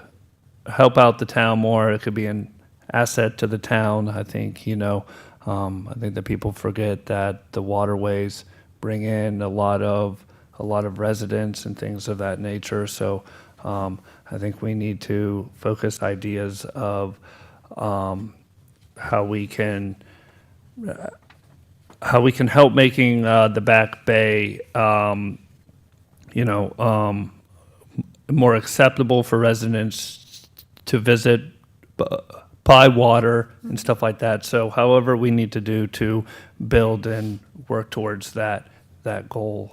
help out the town more. It could be an asset to the town. I think I think that people forget that the waterways bring in a lot of residents and things of that nature. So I think we need to focus ideas of how we can help making the Back Bay more acceptable for residents to visit, supply water and stuff like that. So however we need to do to build and work towards that goal,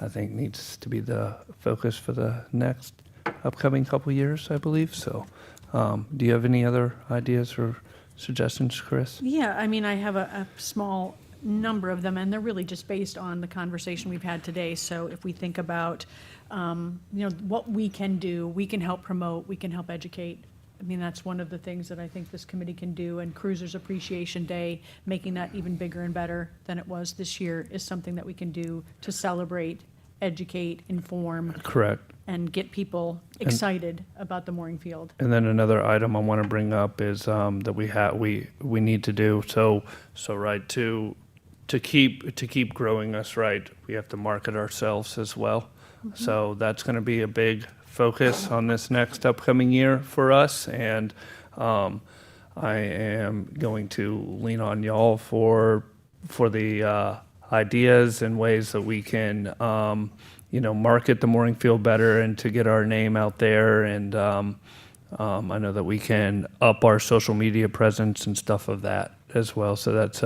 I think needs to be the focus for the next upcoming couple years, I believe. So do you have any other ideas or suggestions, Chris? Yeah, I mean, I have a small number of them, and they're really just based on the conversation we've had today. So if we think about, what we can do, we can help promote, we can help educate. I mean, that's one of the things that I think this committee can do, and Cruisers Appreciation Day, making that even bigger and better than it was this year, is something that we can do to celebrate, educate, inform, Correct. and get people excited about the mooring field. And then another item I want to bring up is that we need to do so right to keep growing us right. We have to market ourselves as well. So that's going to be a big focus on this next upcoming year for us, and I am going to lean on y'all for the ideas and ways that we can market the mooring field better and to get our name out there. And I know that we can up our social media presence and stuff of that as well. So that's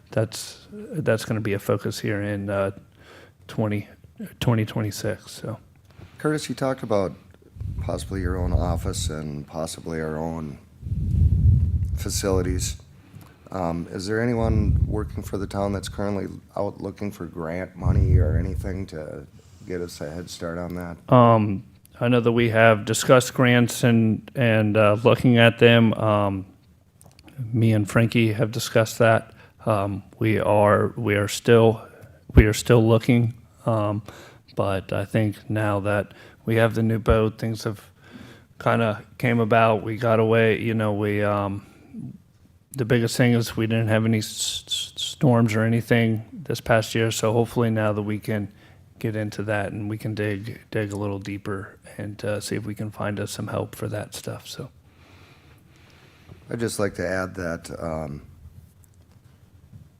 going to be a focus here in 2026. So Curtis, you talked about possibly your own office and possibly our own facilities. Is there anyone working for the town that's currently out looking for grant money or anything to get us a head start on that? I know that we have discussed grants and looking at them. Me and Frankie have discussed that. We are still looking, but I think now that we have the new boat, things have kind of came about. We got away. The biggest thing is we didn't have any storms or anything this past year. So hopefully now that we can get into that and we can dig a little deeper and see if we can find us some help for that stuff. So I'd just like to add that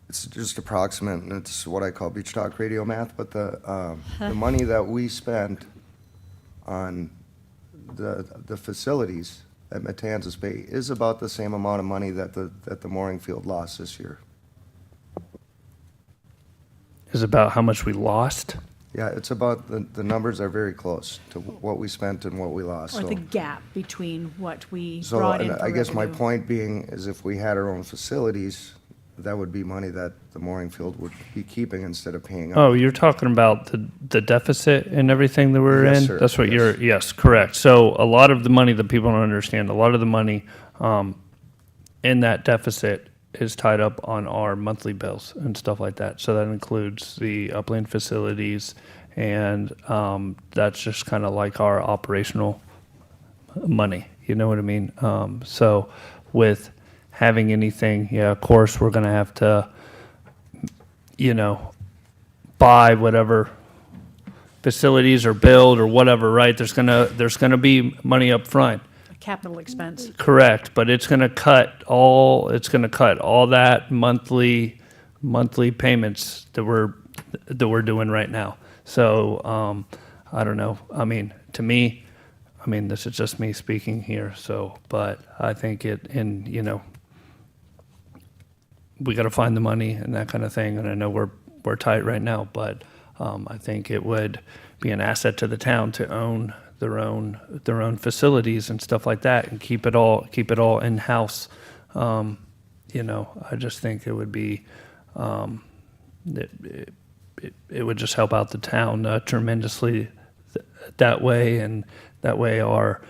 it's just approximate, and it's what I call beach talk radio math, but the money that we spent on the facilities at Matanzas Bay is about the same amount of money that the mooring field lost this year. is about how much we lost. Yeah, it's about, the numbers are very close to what we spent and what we lost. Or So, the gap between what we so brought in and for I guess my revenue. point being is if we had our own facilities, that would be money that the mooring field would be keeping instead of paying out. Oh, you're talking about the deficit and everything that we're Yes, in? sir. That's what Yes. yes, correct. So a lot of the money that people don't understand, a lot of the money in that deficit is tied up on our monthly bills and stuff like that. So that includes the upland facilities, and that's just kind of like our operational money. You know what I mean? So with having anything, yeah, of course, we're going to have to, buy whatever facilities or build or whatever, right? There's gonna be money up front. Capital expense. Correct, but it's gonna cut all that monthly payments that we're doing right now. So I don't know. I mean, to me, this is just me speaking here. So, but I think we got to find the money and that kind of thing. And I know we're tight right now, but I think it would be an asset to the town to own their own facilities and stuff like that, and keep it all in house. I just think it would be it would just help out the town tremendously that way, and that way our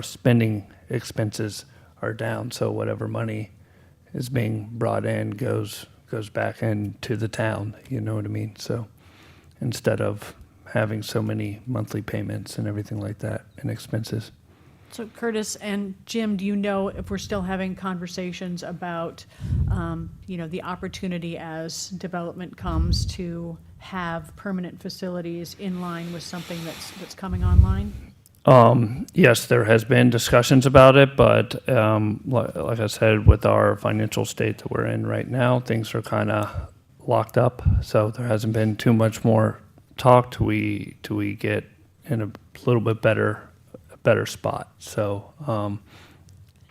spending expenses are down. So whatever money is being brought in goes back into the town. You know what I mean? So instead of having so many monthly payments and everything like that and expenses. So Curtis and Jim, do you know if we're still having conversations about, the opportunity as development comes to have permanent facilities in line with something that's coming online? Yes, there has been discussions about it, but like I said, with our financial state that we're in right now, things are kind of locked up. So there hasn't been too much more talk till we get in a little bit better spot. So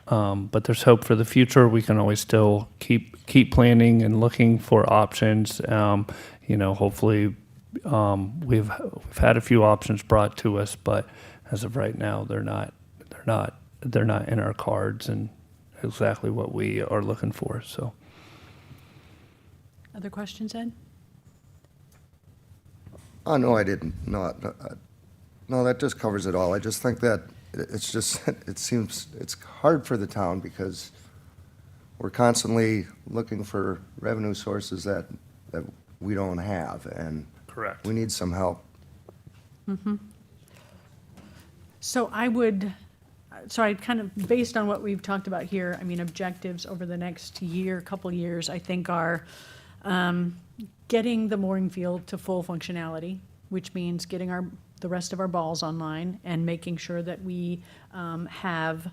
But there's hope for the future. We can always still keep planning and looking for options. Hopefully, we've had a few options brought to us, but as of right now, they're not in our cards and exactly what we are looking for. So. Other questions, Ed? Oh, no, I didn't. No, that just covers it all. I just think that it's just, it seems, it's hard for the town because we're constantly looking for revenue sources that we don't have, and Correct. we need some help. So I kind of, based on what we've talked about here, I mean, objectives over the next year, couple years, I think are getting the mooring field to full functionality, which means getting the rest of our balls online and making sure that we have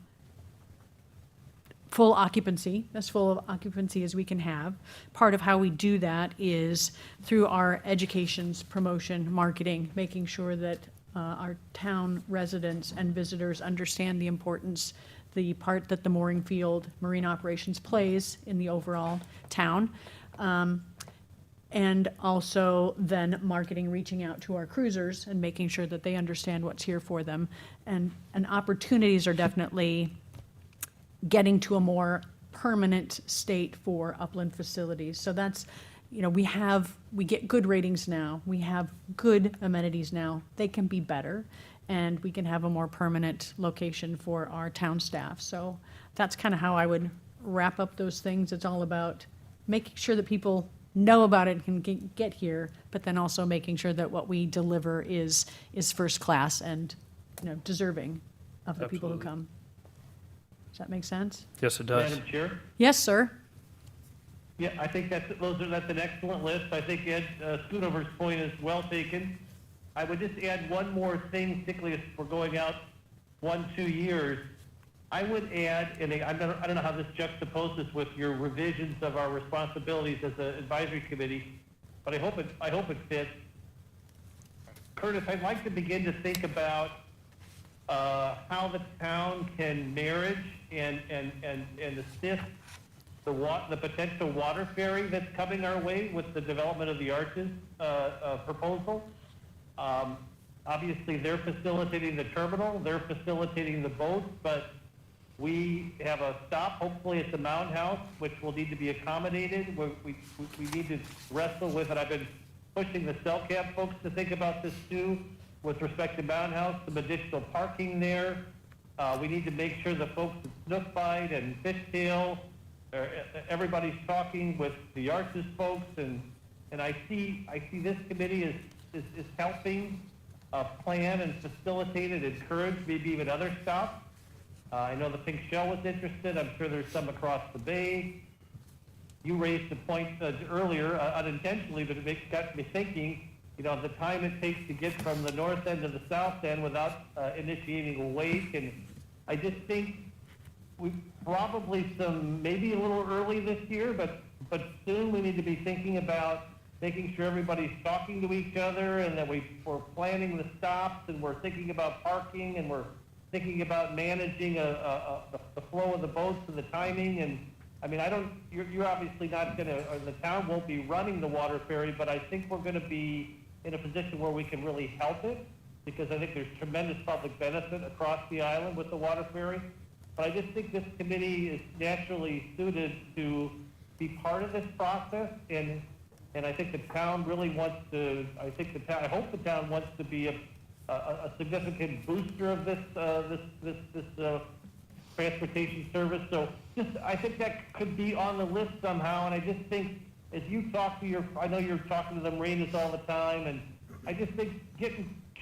full occupancy, as full of occupancy as we can have. Part of how we do that is through our educations, promotion, marketing, making sure that our town residents and visitors understand the importance, the part that the mooring field, marine operations plays in the overall town. And also then marketing, reaching out to our cruisers and making sure that they understand what's here for them. And opportunities are definitely getting to a more permanent state for upland facilities. So that's, we get good ratings now. We have good amenities now. They can be better, and we can have a more permanent location for our town staff. So that's kind of how I would wrap up those things. It's all about making sure that people know about it and can get here, but then also making sure that what we deliver is first class and, deserving of the people who Absolutely. come. Does that make sense? Yes, it does. Madam Chair? Yes, sir. Yeah, I think that's an excellent list. I think Ed Schoonover's point is well taken. I would just add one more thing, particularly if we're going out 1-2 years. I would add, and I don't know how this juxtaposes with your revisions of our responsibilities as an advisory committee, but I hope it fits. Curtis, I'd like to begin to think about how the town can marriage and assist the potential water ferry that's coming our way with the development of the Arches proposal. Obviously, they're facilitating the terminal, they're facilitating the boats, but we have a stop, hopefully at the Mound House, which will need to be accommodated. We need to wrestle with it. I've been pushing the CellCap folks to think about this too, with respect to Mound House, some additional parking there. We need to make sure the folks at Snook Bite and Fishtail, everybody's talking with the Arches folks, and I see this committee is helping plan and facilitate and encourage maybe even other stops. I know the Pink Shell was interested. I'm sure there's some across the bay. You raised a point earlier, unintentionally, but it got me thinking, the time it takes to get from the north end to the south end without initiating a wake. And I just think we probably maybe a little early this year, but soon we need to be thinking about making sure everybody's talking to each other and that we're planning the stops and we're thinking about parking and we're thinking about managing the flow of the boats and the timing. And I mean, you're obviously not going to, or the town won't be running the water ferry, but I think we're going to be in a position where we can really help it, because I think there's tremendous public benefit across the island with the water ferry. But I just think this committee is naturally suited to be part of this process, and I think the town really wants to, I hope the town wants to be a significant booster of this transportation service. So I think that could be on the list somehow, and I just think as you talk to I know you're talking to the marinas all the time, and I just think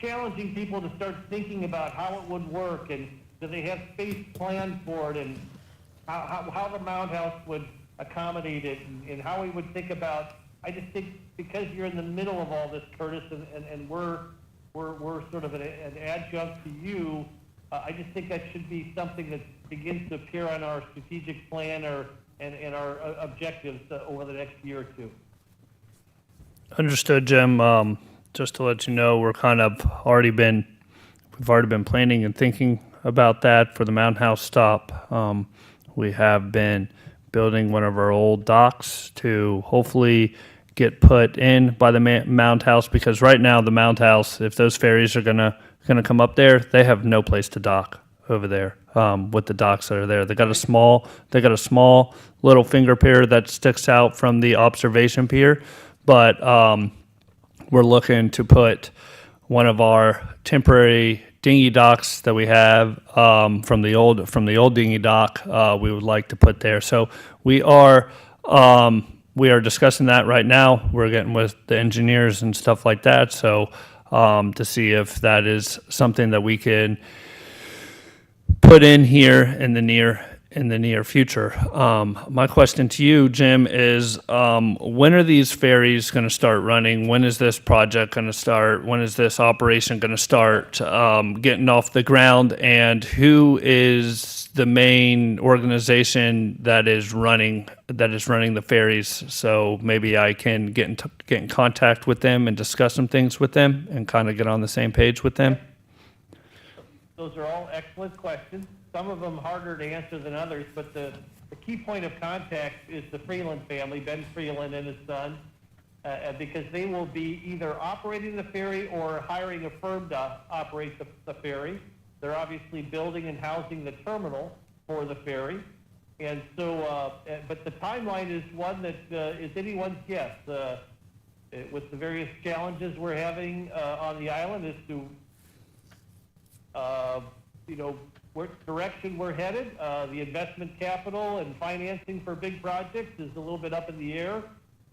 challenging people to start thinking about how it would work, and do they have space planned for it, and how the Mound House would accommodate it, and how we would think about, I just think because you're in the middle of all this, Curtis, and we're sort of an adjunct to you, I just think that should be something that begins to appear on our strategic plan and our objectives over the next year or two. Understood, Jim. Just to let you know, we've already been planning and thinking about that for the Mountain House stop. We have been building one of our old docks to hopefully get put in by the Mound House, because right now the Mound House, if those ferries are gonna come up there, they have no place to dock over there with the docks that are there. They got a small little finger pier that sticks out from the observation pier, but we're looking to put one of our temporary dinghy docks that we have from the old dinghy dock. We would like to put there. So we are discussing that right now. We're getting with the engineers and stuff like that. So to see if that is something that we can put in here in the near future. My question to you, Jim, is when are these ferries going to start running? When is this project going to start? When is this operation going to start getting off the ground? And who is the main organization that is running the ferries? So maybe I can get in contact with them and discuss some things with them and kind of get on the same page with them. Those are all excellent questions. Some of them harder to answer than others, but the key point of contact is the Freeland family, Ben Freeland and his son, because they will be either operating the ferry or hiring a firm to operate the ferry. They're obviously building and housing the terminal for the ferry. And so, but the timeline is one that is anyone's guess. With the various challenges we're having on the island as to what direction we're headed. The investment capital and financing for big projects is a little bit up in the air.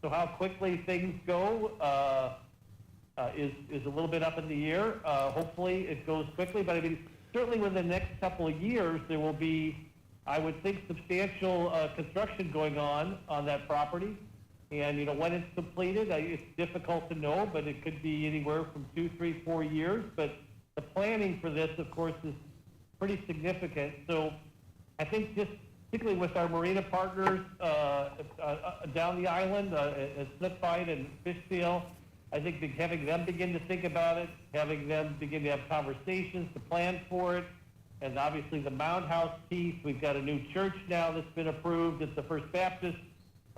So how quickly things go is a little bit up in the air. Hopefully it goes quickly, but I mean, certainly within the next couple of years, there will be, I would think, substantial construction going on that property. And, when it's completed, it's difficult to know, but it could be anywhere from 2, 3, 4 years. But the planning for this, of course, is pretty significant. So I think just particularly with our marina partners down the island, at Smithfield and Fishtail, I think having them begin to think about it, having them begin to have conversations to plan for it, and obviously the Mound House piece, we've got a new church now that's been approved. It's the First Baptist,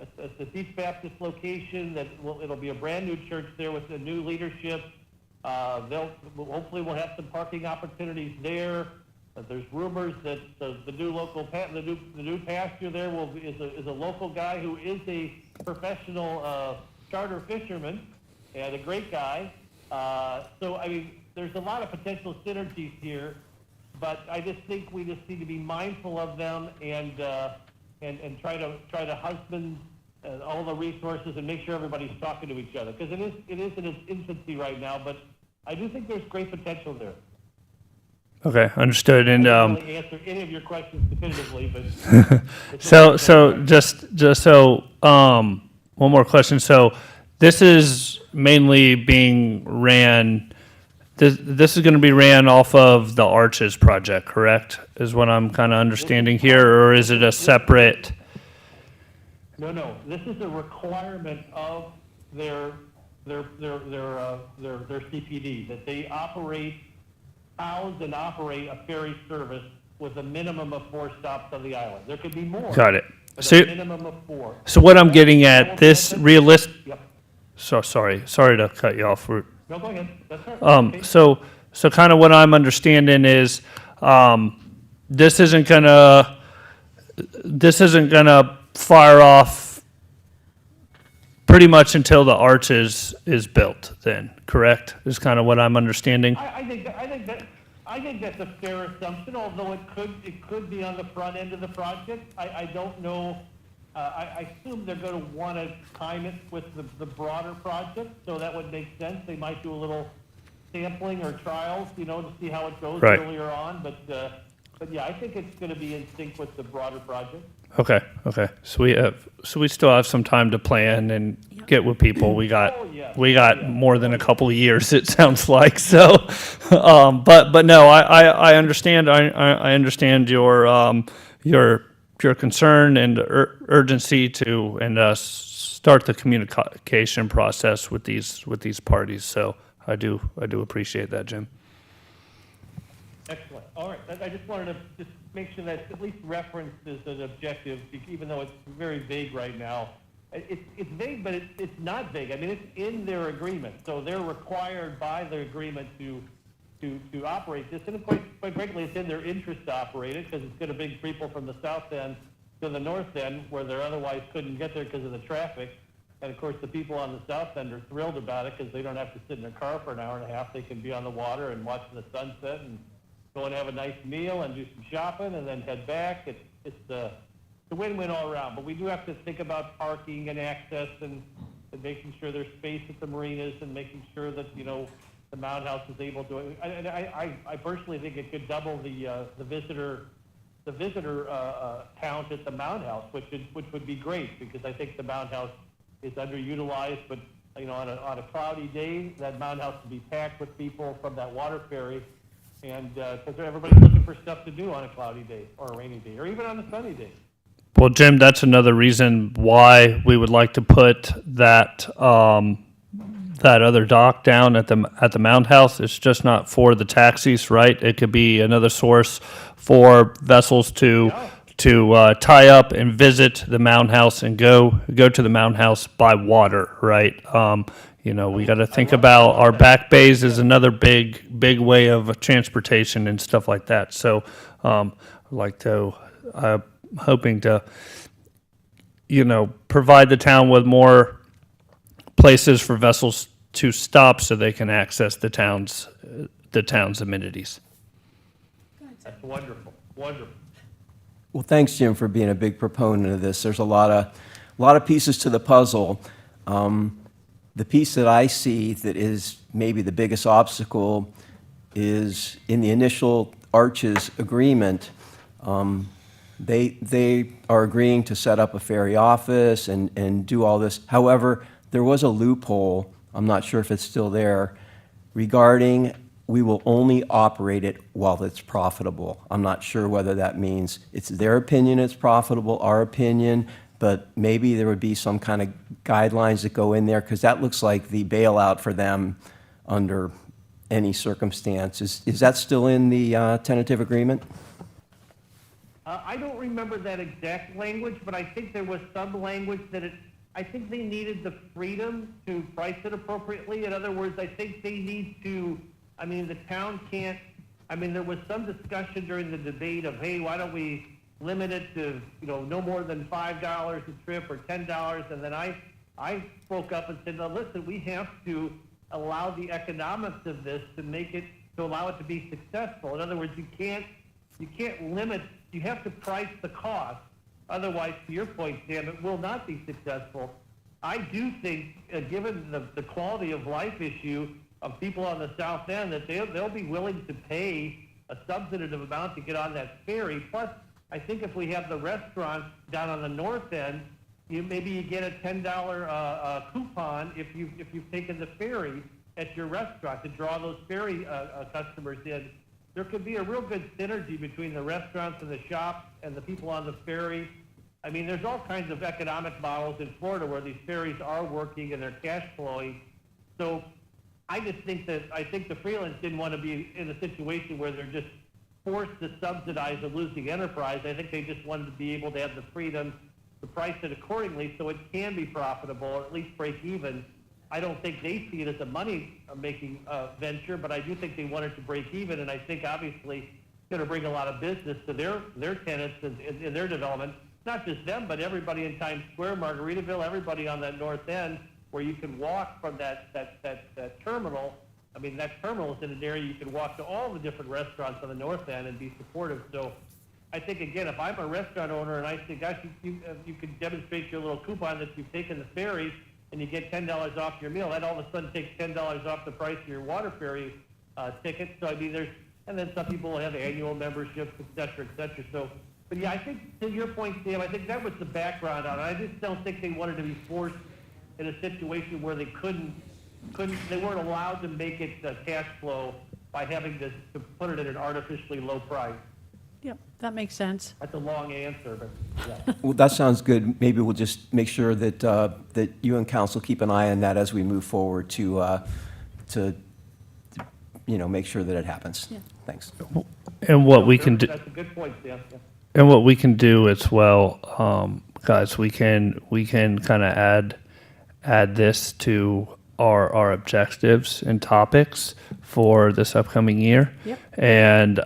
it's the East Baptist location. It'll be a brand new church there with the new leadership. Hopefully we'll have some parking opportunities there. There's rumors that the new pastor there is a local guy who is a professional charter fisherman and a great guy. So I mean, there's a lot of potential synergies here, but I just think we just need to be mindful of them and try to husband all the resources and make sure everybody's talking to each other, because it is in its infancy right now, but I do think there's great potential there. Okay, understood. And I can't really answer any of your questions definitively, but one more question. So this is mainly being ran. This is going to be ran off of the Arches project, correct? Is what I'm kind of understanding here, or is it a separate? No. This is a requirement of their CPD that they house and operate a ferry service with a minimum of 4 stops on the island. There could be more. Got it. But So, a minimum of 4. so what I'm getting at, this realist. Yep. So sorry to cut you off. No, go ahead. That's all right. Okay. So kind of what I'm understanding is, this isn't gonna fire off pretty much until the Arches is built. Then, correct? Is kind of what I'm understanding. I think that's a fair assumption, although it could be on the front end of the project. I don't know. I assume they're going to want to time it with the broader project, so that would make sense. They might do a little sampling or trials, to see how it goes Right. earlier on. But yeah, I think it's going to be in sync with the broader project. Okay. So we still have some time to plan and get with people. We got more than a couple of years, it sounds like. So, but no, I understand. I understand your concern and urgency to start the communication process with these parties. So I do appreciate that, Jim. Excellent. All right, I just wanted to just make sure that's at least referenced as an objective, even though it's very vague right now. It's vague, but it's not vague. I mean, it's in their agreement, so they're required by the agreement to operate this. And quite frankly, it's in their interest to operate it, because it's going to bring people from the south end to the north end, where they otherwise couldn't get there because of the traffic. And of course, the people on the south end are thrilled about it, because they don't have to sit in their car for an hour and a half. They can be on the water and watch the sunset and go and have a nice meal and do some shopping and then head back. It's a win-win all around. But we do have to think about parking and access and making sure there's space at the marinas and making sure that, you know, the Mound House is able to. I personally think it could double the visitor count at the Mound House, which would be great, because I think the Mound House is underutilized. But you know, on a cloudy day, that Mound House would be packed with people from that water ferry, and because everybody's looking for stuff to do on a cloudy day or a rainy day or even on a sunny day. Well, Jim, that's another reason why we would like to put that that other dock down at the Mound House. It's just not for the taxis, right? It could be another source for vessels to tie up and visit the Mound House and go to the Mound House by water, right? You know, we got to think about our back bays as another big way of transportation and stuff like that. So, hoping to, you know, provide the town with more places for vessels to stop so they can access the town's amenities. That's wonderful, wonderful. Well, thanks, Jim, for being a big proponent of this. There's a lot of pieces to the puzzle. The piece that I see that is maybe the biggest obstacle is in the initial Arches agreement. They are agreeing to set up a ferry office and do all this. However, there was a loophole, I'm not sure if it's still there, regarding we will only operate it while it's profitable. I'm not sure whether that means it's their opinion it's profitable, our opinion, but maybe there would be some kind of guidelines that go in there, because that looks like the bailout for them under any circumstance. Is that still in the tentative agreement? I don't remember that exact language, but I think there was some language that I think they needed the freedom to price it appropriately. In other words, I think they need to, I mean, the town can't, I mean, there was some discussion during the debate of, hey, why don't we limit it to, you know, no more than $5 a trip or $10, and then I spoke up and said, no, listen, we have to allow the economics of this to allow it to be successful. In other words, you can't limit, you have to price the cost. Otherwise, to your point, Sam, it will not be successful. I do think, given the quality of life issue of people on the south end, that they'll be willing to pay a substantive amount to get on that ferry. Plus, I think if we have the restaurants down on the north end, maybe you get a $10 coupon if you've taken the ferry at your restaurant to draw those ferry customers in. There could be a real good synergy between the restaurants and the shops and the people on the ferry. I mean, there's all kinds of economic models in Florida where these ferries are working and they're cash flowing. So I just think the Freelands didn't want to be in a situation where they're just forced to subsidize a losing enterprise. I think they just wanted to be able to have the freedom to price it accordingly so it can be profitable or at least break even. I don't think they see it as a money-making venture, but I do think they want it to break even, and I think obviously it's going to bring a lot of business to their tenants in their development. Not just them, but everybody in Times Square, Margaritaville, everybody on that north end where you can walk from that terminal. I mean, that terminal is in an area you can walk to all the different restaurants on the north end and be supportive. So I think, again, if I'm a restaurant owner and I say, gosh, you can demonstrate your little coupon that you've taken the ferry and you get $10 off your meal, that all of a sudden takes $10 off the price of your water ferry ticket. So, I mean, and then some people will have annual memberships, et cetera, et cetera. So, but yeah, I think to your point, Sam, I think that was the background on it. I just don't think they wanted to be forced in a situation where they they weren't allowed to make it cash flow by having to put it at an artificially low price. Yep, that makes sense. That's a long answer, but yeah. Well, that sounds good. Maybe we'll just make sure that that you and council keep an eye on that as we move forward to make sure that it happens. Yeah. Thanks. And what we can do, That's a good point, Sam. Yeah. and what we can do as well, guys, we can kind of add this to our objectives and topics for this upcoming year. Yep. And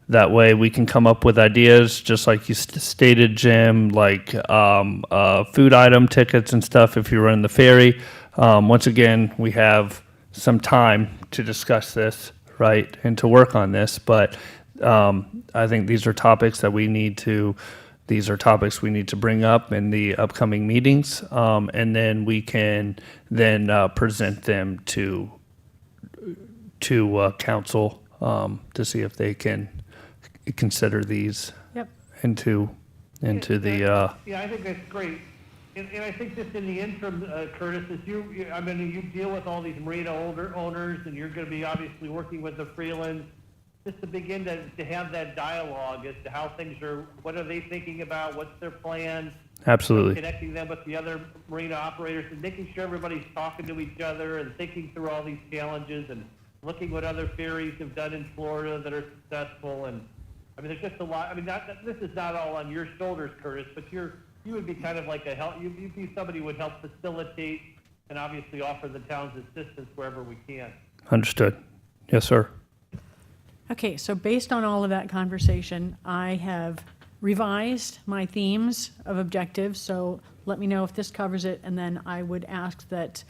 that way we can come up with ideas, just like you stated, Jim, like food item tickets and stuff if you run the ferry. Once again, we have some time to discuss this, right, and to work on this. But I think these are topics we need to bring up in the upcoming meetings, and then we can present them to council to see if they can consider these Yep. into the. Yeah, I think that's great. And I think just in the interim, Curtis, as I mean, you deal with all these marina owners, and you're going to be obviously working with the Freelands, just to begin to have that dialogue as to how things are, what are they thinking about, what's their plan, Absolutely. connecting them with the other marina operators, and making sure everybody's talking to each other and thinking through all these challenges and looking what other ferries have done in Florida that are successful. And I mean, there's just a lot. I mean, this is not all on your shoulders, Curtis, but you would be kind of like you'd be somebody who would help facilitate and obviously offer the town's assistance wherever we can. Understood. Yes, sir. Okay, so based on all of that conversation, I have revised my themes of objectives, so let me know if this covers it, and then I would ask that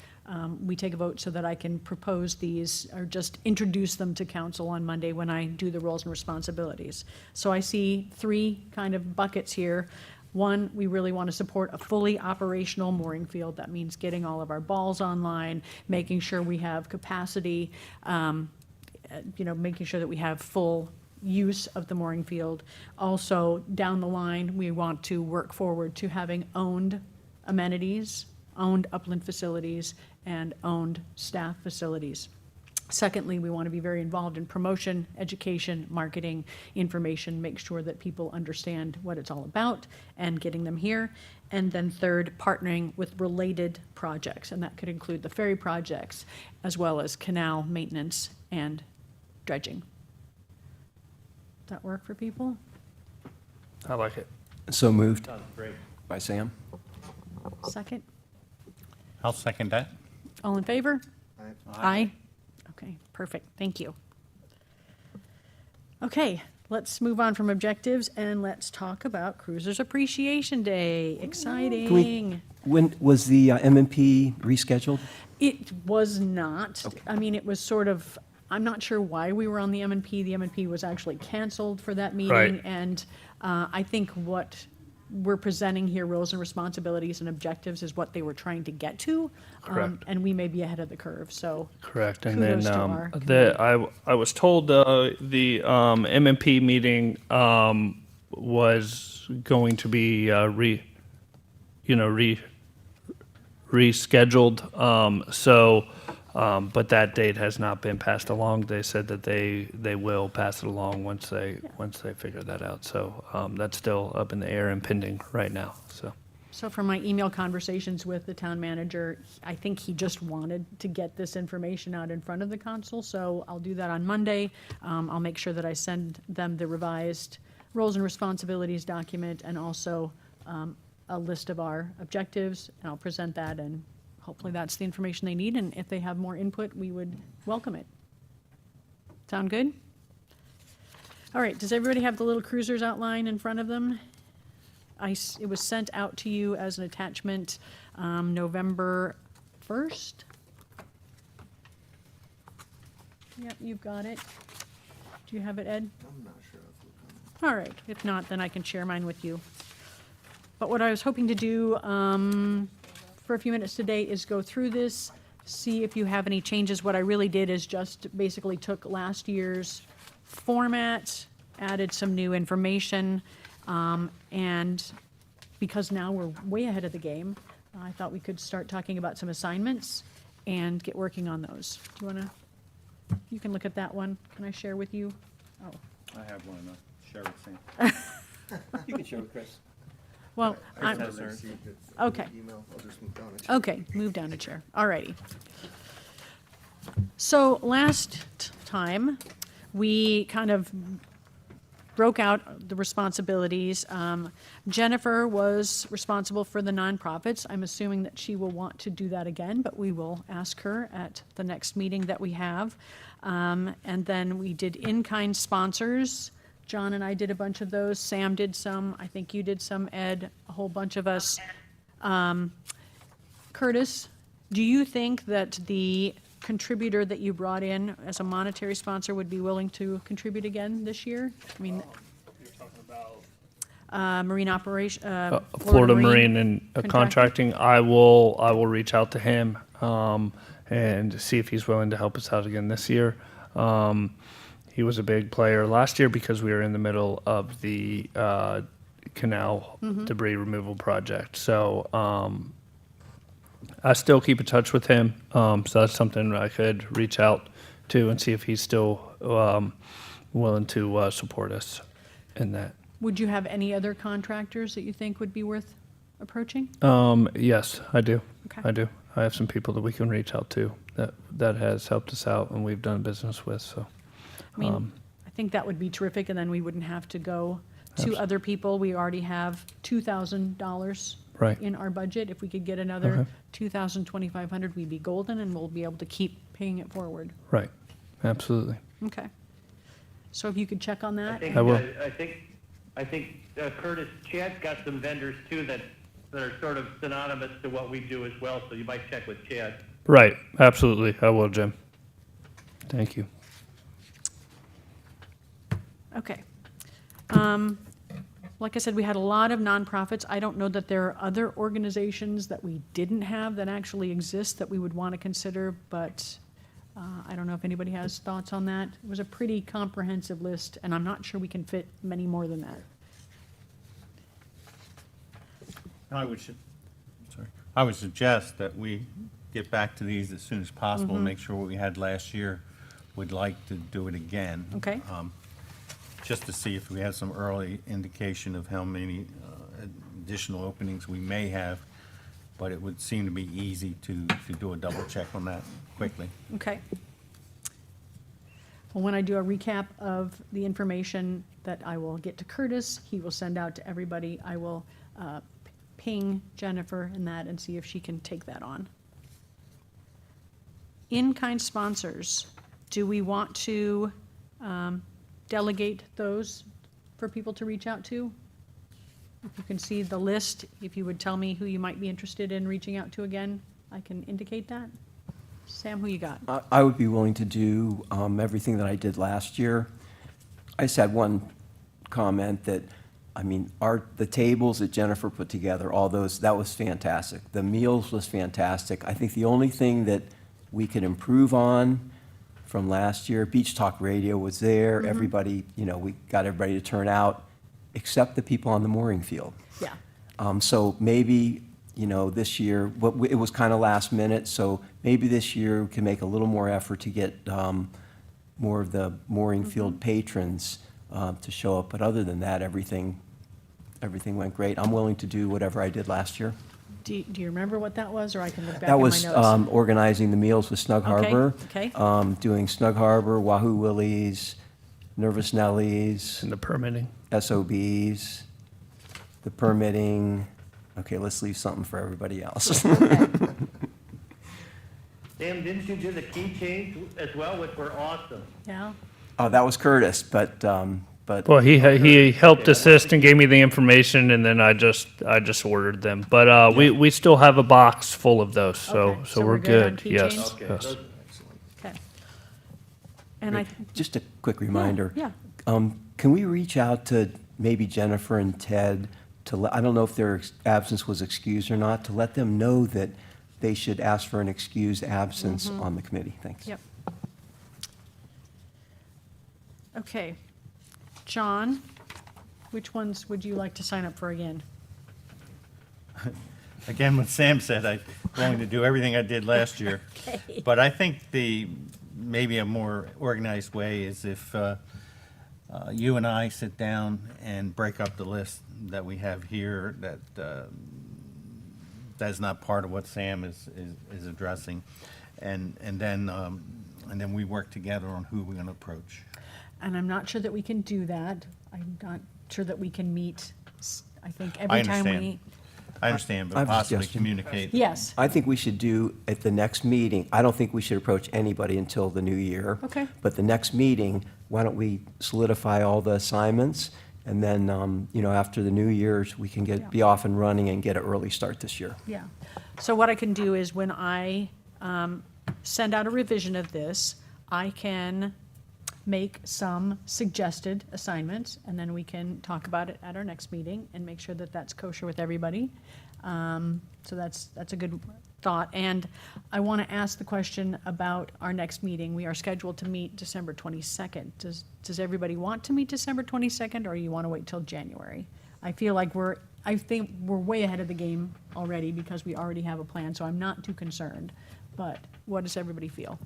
we take a vote so that I can propose these, or just introduce them to council on Monday when I do the roles and responsibilities. So I see three kind of buckets here. One, we really want to support a fully operational mooring field. That means getting all of our balls online, making sure we have capacity, making sure that we have full use of the mooring field. Also, down the line, we want to work forward to having owned amenities, owned upland facilities, and owned staff facilities. Secondly, we want to be very involved in promotion, education, marketing, information, make sure that people understand what it's all about and getting them here. And then third, partnering with related projects, and that could include the ferry projects as well as canal maintenance and dredging. Does that work for people? I like it. So moved Sounds great. by Sam. Second? I'll second that. All in favor? Aye. Okay, perfect, thank you. Okay, let's move on from objectives and let's talk about Cruisers Appreciation Day. Exciting. When was the MMP rescheduled? It was not. I mean, it was sort of, I'm not sure why we were on the M&P. The M&P was actually canceled for that meeting. Right. And I think what we're presenting here, roles and responsibilities and objectives, is what they were trying to get to. Correct. And we may be ahead of the curve, so. Correct. And Kudos then to our I was told the MMP meeting was going to be rescheduled. But that date has not been passed along. They said that they will pass it along once they figure that out. So that's still up in the air and pending right now. So from my email conversations with the town manager, I think he just wanted to get this information out in front of the council, so I'll do that on Monday. I'll make sure that I send them the revised roles and responsibilities document and also a list of our objectives, and I'll present that, and hopefully that's the information they need, and if they have more input, we would welcome it. Sound good? All right, does everybody have the little cruisers outline in front of them? It was sent out to you as an attachment November 1st. Yep, you've got it. Do you have it, Ed? I'm not sure if we'll come. All right, if not, then I can share mine with you. But what I was hoping to do for a few minutes today is go through this, see if you have any changes. What I really did is just basically took last year's format, added some new information, and because now we're way ahead of the game, I thought we could start talking about some assignments and get working on those. Do you want to, you can look at that one. Can I share with you? Oh, I have one, share with Sam. You can share with Chris. well, I I'm, haven't received it. Okay. Email, I'll just move down a chair. okay, move down a chair. All righty. So last time, we kind of broke out the responsibilities. Jennifer was responsible for the nonprofits. I'm assuming that she will want to do that again, but we will ask her at the next meeting that we have. And then we did in-kind sponsors. John and I did a bunch of those. Sam did some. I think you did some, Ed, a whole bunch of us. Curtis, do you think that the contributor that you brought in as a monetary sponsor would be willing to contribute again this year? I mean, You're talking about marine operation, Florida Marine and contracting. I will reach out to him and see if he's willing to help us out again this year. He was a big player last year because we were in the middle of the canal debris removal project. So I still keep in touch with him. So that's something I could reach out to and see if he's still willing to support us in that. Would you have any other contractors that you think would be worth approaching? Yes, I do. Okay. I do. I have some people that we can reach out to that has helped us out and we've done business with. So, I mean, I think that would be terrific, and then we wouldn't have to go to other people. We already have $2,000 Right. in our budget. If we could get another Okay. 2,000, 2,500, we'd be golden, and we'll be able to keep paying it forward. right. Absolutely. Okay. So if you could check on that? I will. I think Curtis, Chad's got some vendors too that are sort of synonymous to what we do as well, so you might check with Chad. Right. Absolutely. I will, Jim. Thank you. Okay. Like I said, we had a lot of nonprofits. I don't know that there are other organizations that we didn't have that actually exist that we would want to consider, but I don't know if anybody has thoughts on that. It was a pretty comprehensive list, and I'm not sure we can fit many more than that. I would suggest that we get back to these as soon as possible, make sure what we had last year, would like to do it again. Okay. Just to see if we have some early indication of how many additional openings we may have, but it would seem to be easy to do a double check on that quickly. Okay. Well, when I do a recap of the information that I will get to Curtis, he will send out to everybody. I will ping Jennifer in that and see if she can take that on. In-kind sponsors, do we want to delegate those for people to reach out to? If you can see the list, if you would tell me who you might be interested in reaching out to again, I can indicate that. Sam, who you got? I would be willing to do everything that I did last year. I just had one comment that, I mean, the tables that Jennifer put together, all those, that was fantastic. The meals was fantastic. I think the only thing that we could improve on from last year, Beach Talk Radio was there. Everybody, we got everybody to turn out, except the people on the mooring field. Yeah. So maybe, this year, it was kind of last minute, so maybe this year we can make a little more effort to get more of the mooring field patrons to show up. But other than that, everything went great. I'm willing to do whatever I did last year. Do you remember what that was, or I can look back in That my was notes? organizing the meals with Snug Harbor. Okay. Doing Snug Harbor, Wahoo Willies, Nervous Nellies, And the permitting. SOBs, the permitting. Okay, let's leave something for everybody else. Sam, didn't you do the keychains as well, which were awesome? Yeah. Oh, that was Curtis, but Well, he helped assist and gave me the information, and then I just ordered them. But we still have a box full of those, so Okay, so we're good on good. Yes. keychains? Yes. Okay. And I, just a quick reminder. yeah. Can we reach out to maybe Jennifer and Ted I don't know if their absence was excused or not, to let them know that they should ask for an excused absence on the committee? Thanks. Yep. Okay. John, which ones would you like to sign up for again? Again, what Sam said, I'm going to do everything I did last year. Okay. But I think maybe a more organized way is if you and I sit down and break up the list that we have here that's not part of what Sam is addressing, and then we work together on who we're going to approach. And I'm not sure that we can do that. I'm not sure that we can meet, I think, I every time understand. we. I understand, I but have a possibly suggestion. communicate. Yes, I think we should do at the next meeting, I don't think we should approach anybody until the new year. Okay. But the next meeting, why don't we solidify all the assignments? And then, after the New Year's, we can be off and running and get an early start this year. yeah. So what I can do is when I send out a revision of this, I can make some suggested assignments, and then we can talk about it at our next meeting and make sure that that's kosher with everybody. So that's a good thought. And I want to ask the question about our next meeting. We are scheduled to meet December 22nd. Does everybody want to meet December 22nd, or you want to wait till January? I feel like I think we're way ahead of the game already because we already have a plan, so I'm not too concerned. But what does everybody feel?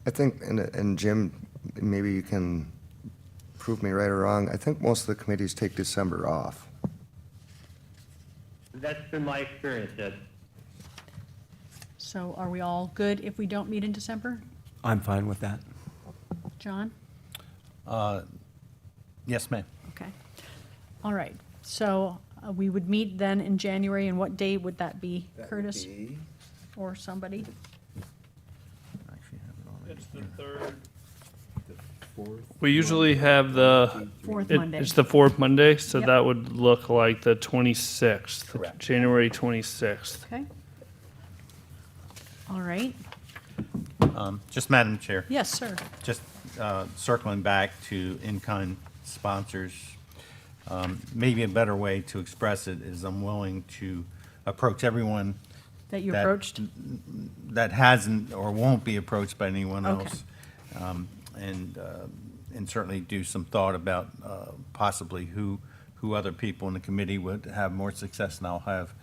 I think, and Jim, maybe you can prove me right or wrong, I think most of the committees take December off. That's been my experience, Ed. So are we all good if we don't meet in December? I'm fine with that. John? Yes, ma'am. Okay. All right. So we would meet then in January, and what day would that be? Curtis or somebody? It's the third. We usually have the. Fourth Monday. It's the fourth Monday, so Yep. that would look like the 26th. Correct. January 26th. Okay. All right. Just Madam Chair, Yes, sir. just circling back to in-kind sponsors, maybe a better way to express it is I'm willing to approach everyone That you That- approached? that hasn't or won't be approached by anyone Okay. else. And certainly do some thought about possibly who other people in the committee would have more success than I'll have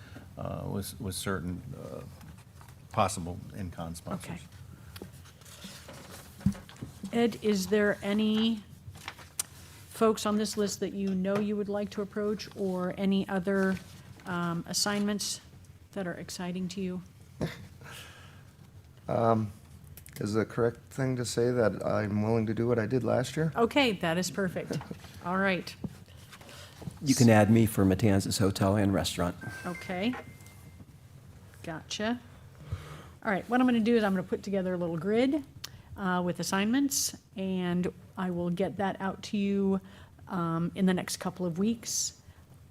with certain possible in-kind sponsors. Okay. Ed, is there any folks on this list that you know you would like to approach, or any other assignments that are exciting to you? Is the correct thing to say that I'm willing to do what I did last year? Okay, that is perfect. All right. You can add me for Matanzas Hotel and Restaurant. Okay. Gotcha. All right, what I'm going to do is I'm going to put together a little grid with assignments, and I will get that out to you in the next couple of weeks.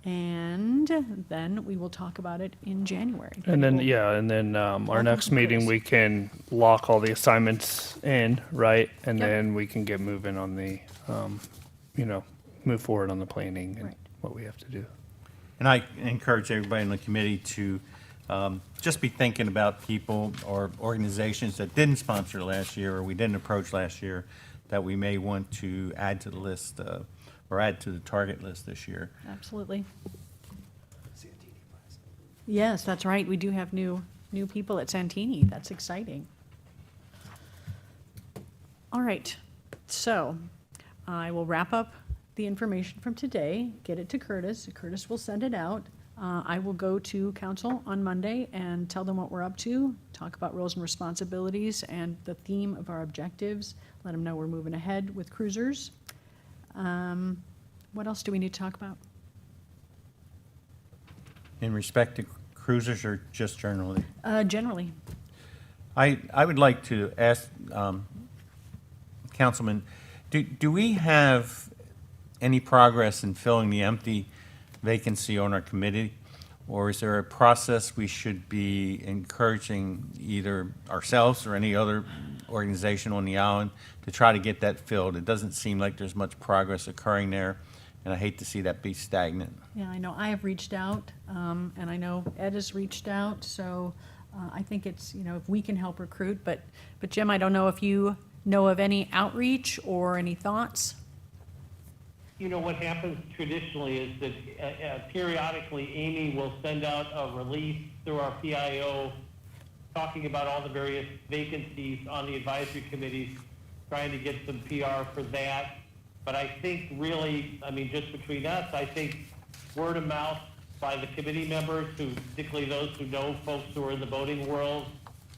And then we will talk about it in January. And then, We'll- yeah, and then our Welcome next to meeting, Chris. we can lock all the assignments in, right? And Yep. then we can get moving on the, move forward on the planning and Right. what we have to do. And I encourage everybody in the committee to just be thinking about people or organizations that didn't sponsor last year or we didn't approach last year that we may want to add to the list or add to the target list this year. Absolutely. Yes, that's right. We do have new people at Santini. That's exciting. All right. So I will wrap up the information from today, get it to Curtis. Curtis will send it out. I will go to council on Monday and tell them what we're up to, talk about roles and responsibilities and the theme of our objectives, let them know we're moving ahead with cruisers. What else do we need to talk about? In respect to cruisers or just generally? Generally. I would like to ask, Councilman, do we have any progress in filling the empty vacancy on our committee? Or is there a process we should be encouraging either ourselves or any other organization on the island to try to get that filled? It doesn't seem like there's much progress occurring there, and I hate to see that be stagnant. Yeah, I know. I have reached out, and I know Ed has reached out, so I think it's, if we can help recruit. But Jim, I don't know if you know of any outreach or any thoughts? What happens traditionally is that periodically Amy will send out a release through our PIO talking about all the various vacancies on the advisory committees, trying to get some PR for that. But I think really, just between us, I think word of mouth by the committee members, particularly those who know folks who are in the voting world,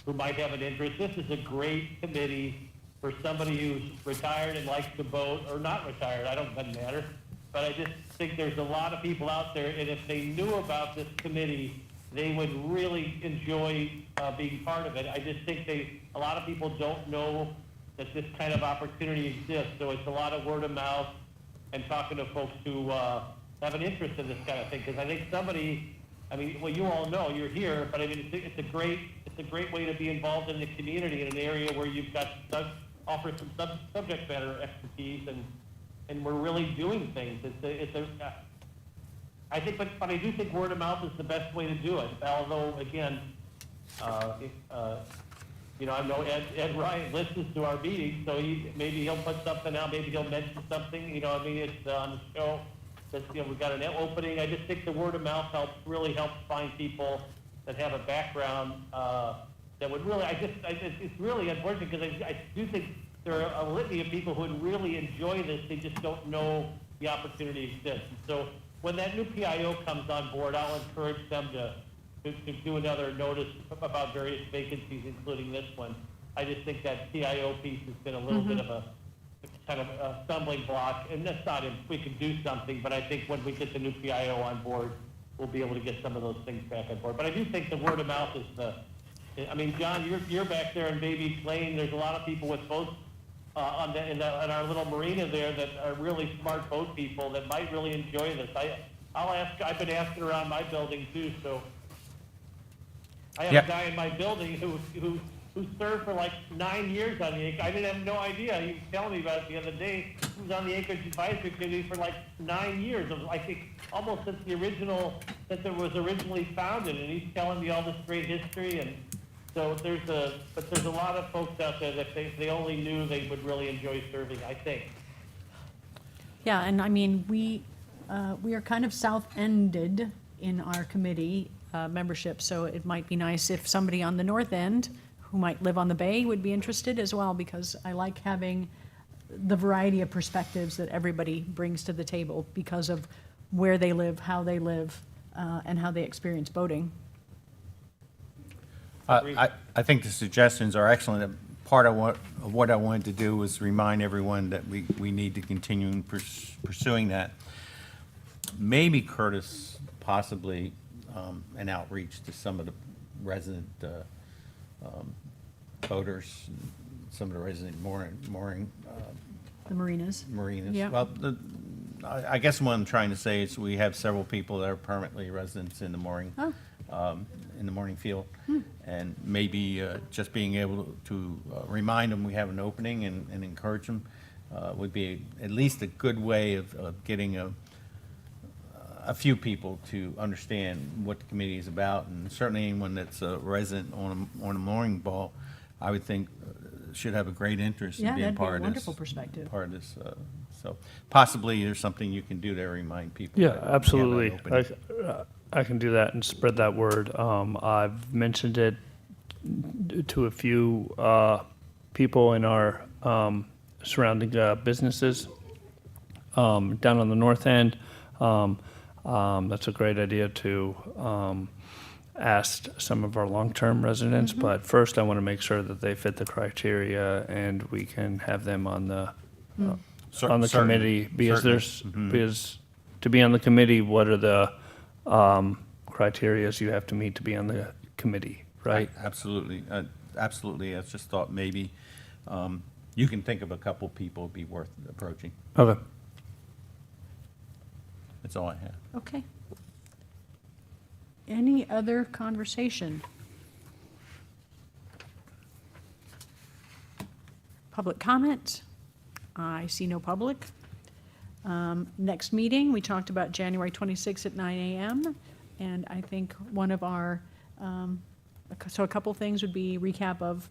who might have an interest. This is a great committee. for somebody who's retired and likes to boat, or not retired, doesn't matter. But I just think there's a lot of people out there, and if they knew about this committee, they would really enjoy being part of it. I just think a lot of people don't know that this kind of opportunity exists, so it's a lot of word of mouth and talking to folks who have an interest in this kind of thing, because I think well, you all know, you're here, but I mean, it's a great way to be involved in the community in an area where you've got offer some subject matter expertise, and we're really doing things. I think, but I do think word of mouth is the best way to do it. Although, again, I know Ed Ryan listens to our meetings, so maybe he'll put something out, maybe he'll mention something. It's on the show. We've got an opening. I just think the word of mouth really helps find people that have a background that would really. It's really unfortunate because I do think there are a litany of people who would really enjoy this. They just don't know the opportunity exists. And so when that new PIO comes on board, I'll encourage them to do another notice about various vacancies, including this one. I just think that PIO piece has been a little bit of a kind of a stumbling block, and that's not if we can do something, but I think when we get the new PIO on board, we'll be able to get some of those things back on board. But I do think the word of mouth is John, you're back there in Baby Lane. There's a lot of people with boats in our little marina there that are really smart boat people that might really enjoy this. I've been asking around my building too, so I have a guy in my building who served for like 9 years on the Anchorage. I didn't have no idea. He was telling me about it the other day. He was on the Anchorage Advisory Committee for like 9 years. I think almost since it was originally founded. And he's telling me all this great history. And so there's a lot of folks out there that if they only knew, they would really enjoy serving, I think. Yeah, and I mean, we are kind of south-ended in our committee membership, so it might be nice if somebody on the north end who might live on the bay would be interested as well, because I like having the variety of perspectives that everybody brings to the table because of where they live, and how they experience boating. I think the suggestions are excellent. Part of what I wanted to do was remind everyone that we need to continue pursuing that. Maybe Curtis, possibly an outreach to some of the resident boaters, some of the resident mooring The marinas. marinas. Yeah. Well, I guess what I'm trying to say is we have several people that are permanently residents in the mooring. In the mooring field, and maybe just being able to remind them we have an opening and encourage them would be at least a good way of getting a few people to understand what the committee is about, and certainly anyone that's a resident on a mooring ball, I would think should have a great interest in being part of this. Yeah, that'd be a wonderful perspective. Part of this, so possibly there's something you can do to remind people. Yeah, that we have that absolutely. opening. I can do that and spread that word. I've mentioned it to a few people in our surrounding businesses down on the north end. That's a great idea to ask some of our long-term residents, but first I want to make sure that they fit the criteria and we can have them on the committee, because because to be on the committee, what are the criterias you have to meet to be on the committee, right? Absolutely, absolutely. I just thought maybe you can think of a couple people it'd be worth approaching. Okay. That's all I have. Okay. Any other conversation? Public comment? I see no public. Next meeting, we talked about January 26th at 9 a.m. And I think one of our, so a couple things would be recap of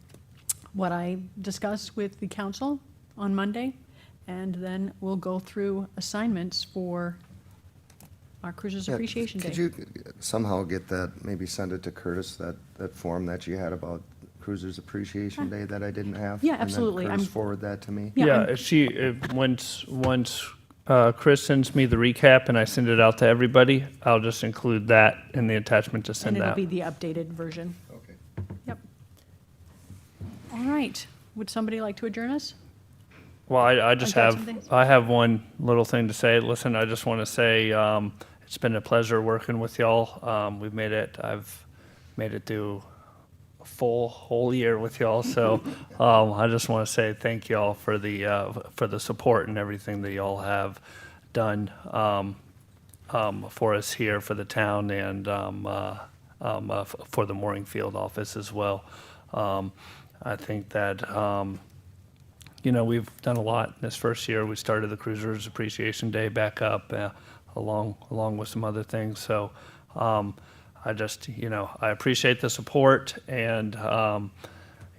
what I discussed with the council on Monday. And then we'll go through assignments for our Cruisers Yeah, Appreciation Day. Could you somehow get that, maybe send it to Curtis, that form that you had about Cruisers Appreciation Day that I didn't have? Yeah, absolutely. And then Curtis I'm- forward that to me? Yeah, Yeah, I'm- once Chris sends me the recap and I send it out to everybody, I'll just include that in the attachment to And send it'll out. be the updated version. Okay. Yep. All right. would somebody like to adjourn us? Well, I just I've got some things. I have one little thing to say. Listen, I just want to say it's been a pleasure working with y'all. I've made it through a whole year with y'all. So I just want to say thank y'all for the support and everything that y'all have done for us here, for the town, and for the mooring field office as well. I think that we've done a lot in this first year. We started the Cruisers Appreciation Day back up, along with some other things. So I just, I appreciate the support, and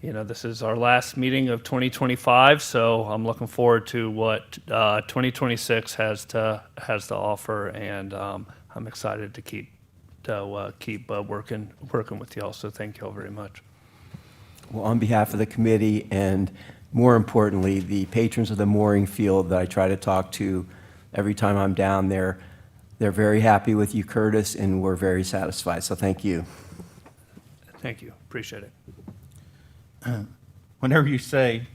this is our last meeting of 2025. So I'm looking forward to what 2026 has to offer, and I'm excited to keep working with y'all. So thank y'all very much. Well, on behalf of the committee and more importantly, the patrons of the mooring field that I try to talk to every time I'm down there, they're very happy with you, Curtis, and we're very satisfied. So thank you. Thank you. Appreciate it. Whenever you say,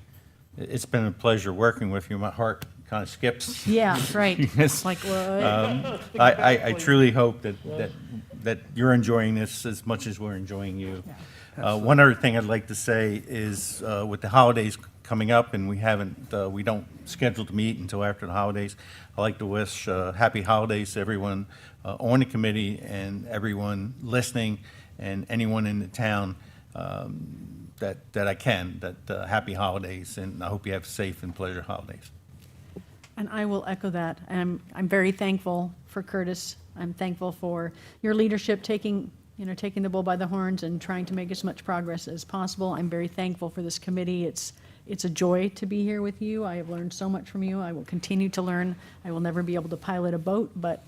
it's been a pleasure working with you, my heart kind of skips. Yeah, right. Yes. Like what? I truly hope that you're enjoying this as much as we're enjoying you. One other thing I'd like to say is with the holidays coming up, and we don't schedule to meet until after the holidays, I'd like to wish happy holidays to everyone on the committee and everyone listening and anyone in the town that I can, happy holidays, and I hope you have safe and pleasure holidays. And I will echo that. I'm very thankful for Curtis. I'm thankful for your leadership, taking the bull by the horns and trying to make as much progress as possible. I'm very thankful for this committee. It's a joy to be here with you. I have learned so much from you. I will continue to learn. I will never be able to pilot a boat, but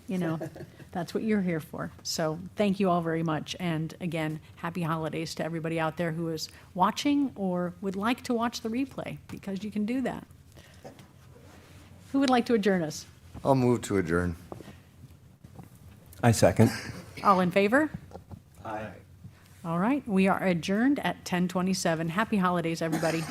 that's what you're here for. So thank you all very much. And again, happy holidays to everybody out there who is watching or would like to watch the replay, because you can do that. Who would like to adjourn us? I'll move to adjourn. I second. All in favor? Aye. All right, we are adjourned at 10:27. Happy holidays, everybody.